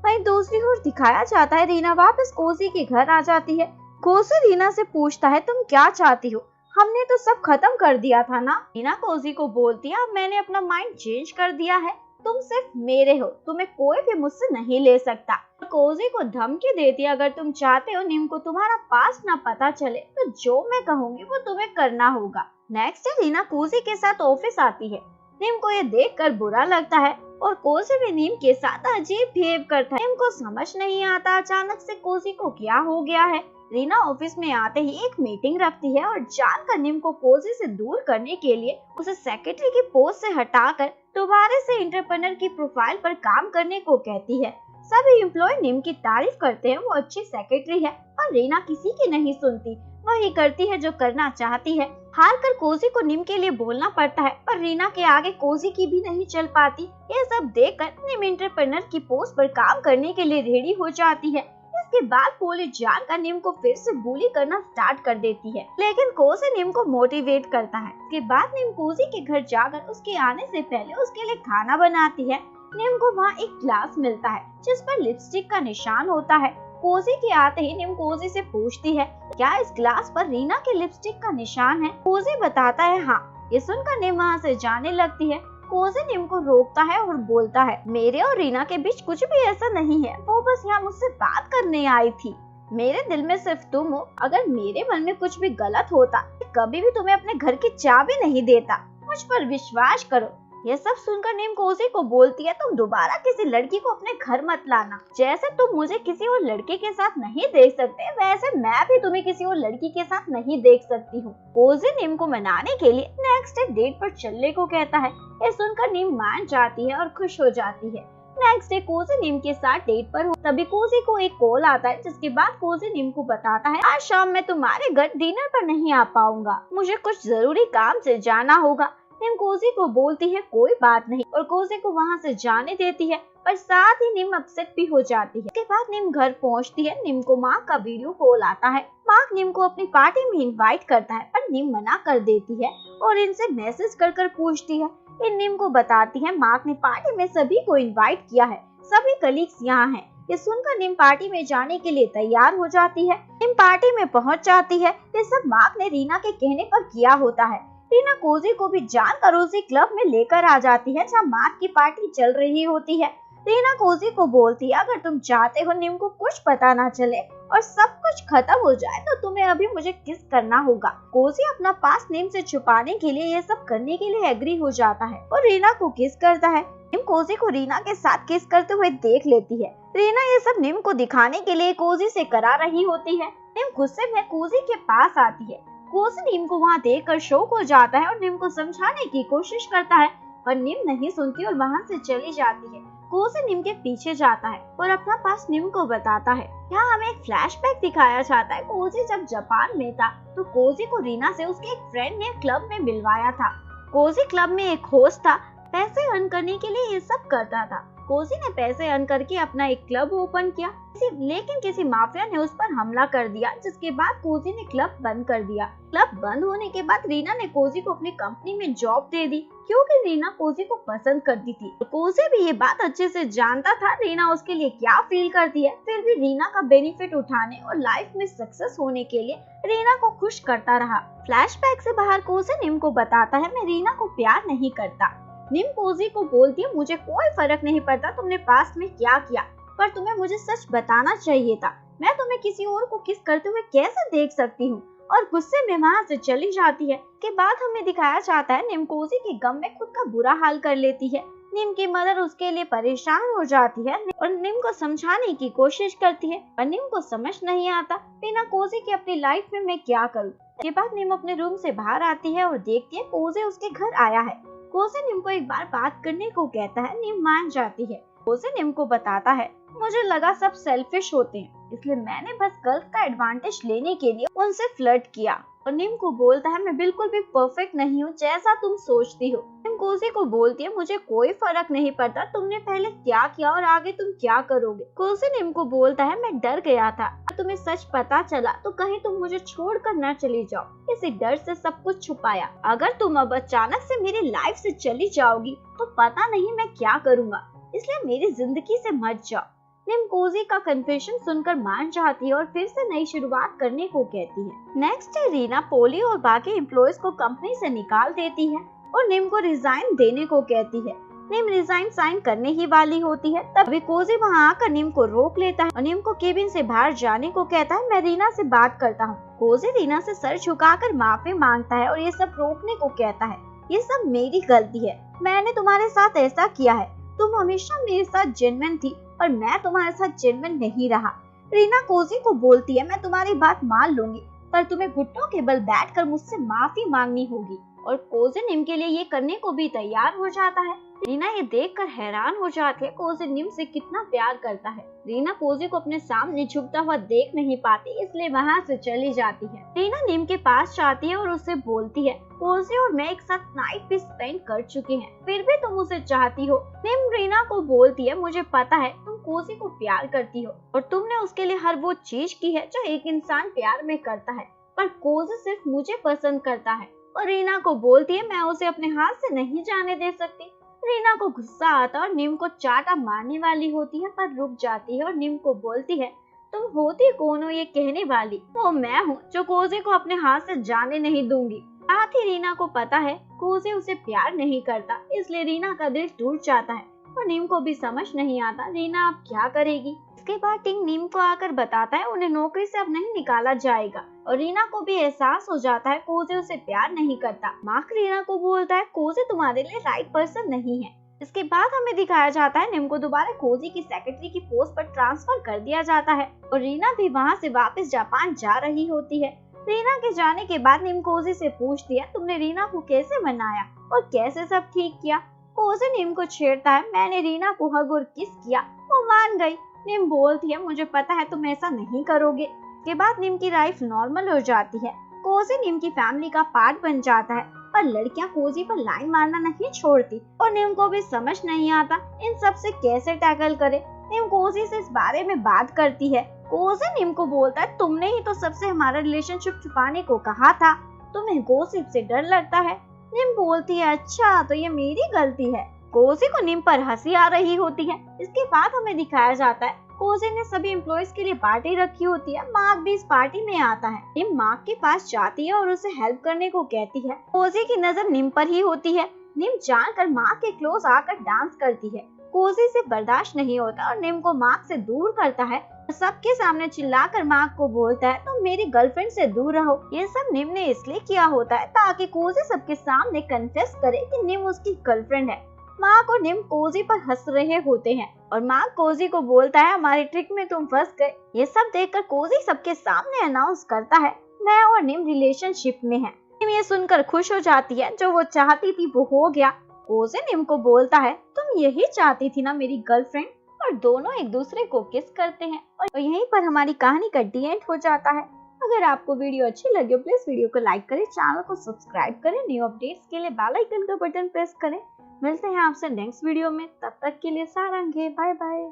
वहीं दूसरी ओर दिखाया जाता है रीना वापस कोसी के घर आ जाती है। कोसी रीना से पूछता है, तुम क्या चाहती हो? हमने तो सब खत्म कर दिया था ना। रीना कोसी को बोलती है, अब मैंने अपना माइंड चेंज कर दिया है, तुम सिर्फ मेरे हो, तुम्हें कोई भी मुझसे नहीं ले सकता। कोसी को धमकी देती है, अगर तुम चाहते हो नीम को तुम्हारा पास ना पता चले तो जो मैं कहूँगी वो तुम्हें करना होगा। नेक्स्ट डे रीना कोसी के साथ ऑफिस आती है। नीम को ये देखकर बुरा लगता है और कोसी भी नीम के साथ अजीब बिहेव करता है। नीम को समझ नहीं आता अचानक से कोसी को क्या हो गया है। रीना ऑफिस में आते ही एक मीटिंग रखती है और जानकर नीम को कोसी से दूर करने के लिए उसे सेक्रेटरी की पोस्ट से हटाकर दोबारा से एंटरप्रेन्योर की प्रोफाइल पर काम करने को कहती है। सभी एम्प्लॉय नीम की तारीफ करते हैं, वो अच्छी सेक्रेटरी है, और रीना किसी की नहीं सुनती, वही करती है जो करना चाहती है। हार कर कोसी को नीम के लिए बोलना पड़ता है, पर रीना के आगे कोसी की भी नहीं चल पाती। ये सब देखकर नीम एंटरप्रेन्योर की पोस्ट पर काम करने के लिए रेडी हो जाती है। इसके बाद पुलिस जानकर नीम को फिर से बुली करना स्टार्ट कर देती है, लेकिन कोसी नीम को मोटिवेट करता है। इसके बाद नीम कोसी के घर जाकर उसके आने से पहले उसके लिए खाना बनाती है। नीम को वहाँ एक ग्लास मिलता है जिस पर लिपस्टिक का निशान होता है। कोसी के आते ही नीम कोसी से पूछती है, क्या इस ग्लास पर रीना के लिपस्टिक का निशान है? कोसी बताता है हाँ। ये सुनकर नीम वहाँ से जाने लगती है। कोसी नीम को रोकता है और बोलता है, मेरे और रीना के बीच कुछ भी ऐसा नहीं है, वो बस यहाँ मुझसे बात करने आई थी। मेरे दिल में सिर्फ तुम हो, अगर मेरे मन में कुछ भी गलत होता कभी भी तुम्हें अपने घर की चाबी नहीं देता, मुझ पर विश्वास करो। ये सब सुनकर नीम कोजी को बोलती है, तुम दोबारा किसी लड़की को अपने घर मत लाना। जैसे तुम मुझे किसी और लड़के के साथ नहीं देख सकते, वैसे मैं भी तुम्हें किसी और लड़की के साथ नहीं देख सकती हूँ। कोजी नीम को मनाने के लिए नेक्स्ट डे डेट पर चलने को कहता है। ये सुनकर नीम मान जाती है और खुश हो जाती है। नेक्स्ट डे कोजी नीम के साथ डेट पर हो, तभी कोजी को एक कॉल आता है, जिसके बाद कोजी नीम को बताता है, आज शाम मैं तुम्हारे घर डिनर पर नहीं आ पाऊंगा, मुझे कुछ जरूरी काम से जाना होगा। नीम कोजी को बोलती है कोई बात नहीं और कोजी को वहाँ से जाने देती है, पर साथ ही नीम अपसेट भी हो जाती है। उसके बाद नीम घर पहुँचती है। नीम को मार्क का वीडियो कॉल आता है। मार्क नीम को अपनी पार्टी में इनवाइट करता है, पर नीम मना कर देती है और इनसे मैसेज कर पूछती है। इन नीम को बताती है मार्क ने पार्टी में सभी को इनवाइट किया है, सभी कलीग्स यहाँ हैं। ये सुनकर नीम पार्टी में जाने के लिए तैयार हो जाती है। नीम पार्टी में पहुँच जाती है। ये सब मार्क ने रीना के कहने पर किया होता है। रीना कोजी को भी जानकर उसी क्लब में लेकर आ जाती है जहाँ मार्क की पार्टी चल रही होती है। रीना कोजी को बोलती है, अगर तुम चाहते हो नीम को कुछ पता ना चले और सब कुछ खत्म हो जाए तो तुम्हें अभी मुझे किस करना होगा। कोजी अपना पास नीम से छुपाने के लिए ये सब करने के लिए एग्री हो जाता है और रीना को किस करता है। नीम कोजी को रीना के साथ किस करते हुए देख लेती है। रीना ये सब नीम को दिखाने के लिए कोजी से करा रही होती है। नीम गुस्से में कोजी के पास आती है। कोजी नीम को वहाँ देखकर शॉक हो जाता है और नीम को समझाने की कोशिश करता है, पर नीम नहीं सुनती और वहाँ से चली जाती है। कोजी नीम के पीछे जाता है और अपना पास नीम को बताता है। यहाँ हमें एक फ्लैशबैक दिखाया जाता है। कोजी जब जापान में था तो कोजी को रीना से उसके एक फ्रेंड ने क्लब में मिलवाया था। कोजी क्लब में एक होस्ट था, पैसे अर्न करने के लिए ये सब करता था। कोजी ने पैसे अर्न करके अपना एक क्लब ओपन किया, लेकिन किसी माफिया ने उस पर हमला कर दिया, जिसके बाद कोजी ने क्लब बंद कर दिया। क्लब बंद होने के बाद रीना ने कोजी को अपनी कंपनी में जॉब दे दी, क्योंकि रीना कोजी को पसंद करती थी। कोजी भी ये बात अच्छे से जानता था रीना उसके लिए क्या फील करती है, फिर भी रीना का बेनिफिट उठाने और लाइफ में सक्सेस होने के लिए रीना को खुश करता रहा। फ्लैशबैक से बाहर कोजी नीम को बताता है, मैं रीना को प्यार नहीं करता। नीम कोजी को बोलती है, मुझे कोई फर्क नहीं पड़ता तुमने पास्ट में क्या किया, पर तुम्हें मुझे सच बताना चाहिए था। मैं तुम्हें किसी और को किस करते हुए कैसे देख सकती हूँ, और गुस्से में वहाँ से चली जाती है। के बाद हमें दिखाया जाता है नीम कोजी के गम में खुद का बुरा हाल कर लेती है। नीम की मदर उसके लिए परेशान हो जाती है और नीम को समझाने की कोशिश करती है, पर नीम को समझ नहीं आता बिना कोजी के अपनी लाइफ में मैं क्या करूँ। के बाद नीम अपने रूम से बाहर आती है और देखती है कोजी उसके घर आया है। कोजी नीम को एक बार बात करने को कहता है। नीम मान जाती है। कोजी नीम को बताता है, मुझे लगा सब सेल्फिश होते हैं, इसलिए मैंने बस गर्ल्स का एडवांटेज लेने के लिए उनसे फ्लर्ट किया। और नीम को बोलता है, मैं बिल्कुल भी परफेक्ट नहीं हूँ जैसा तुम सोचती हो। नीम कोजी को बोलती है, मुझे कोई फर्क नहीं पड़ता तुमने पहले क्या किया और आगे तुम क्या करोगे। कोजी नीम को बोलता है, मैं डर गया था, तुम्हें सच पता चला तो कहीं तुम मुझे छोड़कर न चली जाओ, इसी डर से सब कुछ छुपाया। अगर तुम अब अचानक से मेरी लाइफ से चली जाओगी तो पता नहीं मैं क्या करूँगा, इसलिए मेरी जिंदगी से मत जाओ। नीम कोजी का कन्फेशन सुनकर मान जाती है और फिर से नई शुरुआत करने को कहती है। नेक्स्ट डे रीना पोली और बाकी एम्प्लॉयज को कंपनी से निकाल देती है और नीम को रिजाइन देने को कहती है। नीम रिजाइन साइन करने ही वाली होती है, तभी कोजी वहाँ आकर नीम को रोक लेता है और नीम को केबिन से बाहर जाने को कहता है, मैं रीना से बात करता हूँ। कोजी रीना से सर झुकाकर माफी मांगता है और ये सब रोकने को कहता है, ये सब मेरी गलती है, मैंने तुम्हारे साथ ऐसा किया है, तुम हमेशा मेरे साथ जेन्युइन थी पर मैं तुम्हारे साथ जेन्युइन नहीं रहा। रीना कोजी को बोलती है, मैं तुम्हारी बात मान लूंगी, पर तुम्हें घुटनों के बल बैठकर मुझसे माफी मांगनी होगी। और कोजी नीम के लिए ये करने को भी तैयार हो जाता है। रीना ये देखकर हैरान हो जाती है कोजी नीम से कितना प्यार करता है। रीना कोजी को अपने सामने झुकता हुआ देख नहीं पाती, इसलिए वहाँ से चली जाती है। रीना नीम के पास जाती है और उससे बोलती है, कोजी और मैं एक साथ नाइट भी स्पेंड कर चुके हैं, फिर भी तुम उसे चाहती हो। नीम रीना को बोलती है, मुझे पता है तुम कोजी को प्यार करती हो और तुमने उसके लिए हर वो चीज की है जो एक इंसान प्यार में करता है, पर कोजी सिर्फ मुझे पसंद करता है। और रीना को बोलती है, मैं उसे अपने हाथ से नहीं जाने दे सकती। रीना को गुस्सा आता और नीम को चाटा मारने वाली होती है, पर रुक जाती है और नीम को बोलती है, तुम होती कौन हो ये कहने वाली? वो मैं हूँ जो कोजी को अपने हाथ से जाने नहीं दूंगी। साथ ही रीना को पता है कोजी उसे प्यार नहीं करता, इसलिए रीना का दिल टूट जाता है और नीम को भी समझ नहीं आता रीना अब क्या करेगी। इसके बाद टिंग नीम को आकर बताता है उन्हें नौकरी से अब नहीं निकाला जाएगा, और रीना को भी एहसास हो जाता है कोजे उसे प्यार नहीं करता। मार्क रीना को बोलता है कोजे तुम्हारे लिए राइट पर्सन नहीं है। इसके बाद हमें दिखाया जाता है निम को दोबारा कोजी की सेक्रेटरी की पोस्ट पर ट्रांसफर कर दिया जाता है और रीना भी वहाँ से वापस जापान जा रही होती है। रीना के जाने के बाद निम कोजी से पूछती है तुमने रीना को कैसे मनाया और कैसे सब ठीक किया। कोजी निम को छेड़ता है मैंने रीना को हग और किस किया, वो मान गई। निम बोलती है मुझे पता है तुम ऐसा नहीं करोगे। के बाद निम की लाइफ नॉर्मल हो जाती है। कोजी निम की फैमिली का पार्ट बन जाता है पर लड़कियां कोजी पर लाइन मारना नहीं छोड़ती और निम को भी समझ नहीं आता इन सब से कैसे टैकल करे। निम कोजी से इस बारे में बात करती है। कोजी निम को बोलता है तुमने ही तो सबसे हमारा रिलेशनशिप छुपाने को कहा था, तुम्हें गॉसिप से डर लगता है। निम बोलती है अच्छा तो ये मेरी गलती है। कोजी को निम पर हंसी आ रही होती है। इसके बाद हमें दिखाया जाता है कोजी ने सभी एम्प्लॉइज के लिए पार्टी रखी होती है। मार्क भी इस पार्टी में आता है। निम मार्क के पास जाती है और उसे हेल्प करने को कहती है। कोजी की नजर निम पर ही होती है। निम जानकर मार्क के क्लोज आकर डांस करती है। कोजी से बर्दाश्त नहीं होता और निम को मार्क से दूर करता है। सबके सामने चिल्लाकर मार्क को बोलता है तुम मेरी गर्लफ्रेंड से दूर रहो। ये सब निम ने इसलिए किया होता है ताकि कोजी सबके सामने कन्फेस करे कि निम उसकी गर्लफ्रेंड है। मार्क और निम कोजी पर हंस रहे होते हैं और मार्क कोजी को बोलता है हमारी ट्रिक में तुम फंस गए। ये सब देखकर कोजी सबके सामने अनाउंस करता है मैं और निम रिलेशनशिप में हैं। निम ये सुनकर खुश हो जाती है, जो वो चाहती थी वो हो गया। कोजी निम को बोलता है तुम यही चाहती थी ना मेरी गर्लफ्रेंड, और दोनों एक दूसरे को किस करते हैं और यहीं पर हमारी कहानी का डी एंड हो जाता है। अगर आपको वीडियो अच्छी लगी हो प्लीज वीडियो को लाइक करें, चैनल को सब्सक्राइब करें, न्यू अपडेट्स के लिए बेल आइकन का बटन प्रेस करें। मिलते हैं आपसे नेक्स्ट वीडियो में, तब तक के लिए सारंगे, बाय बाय।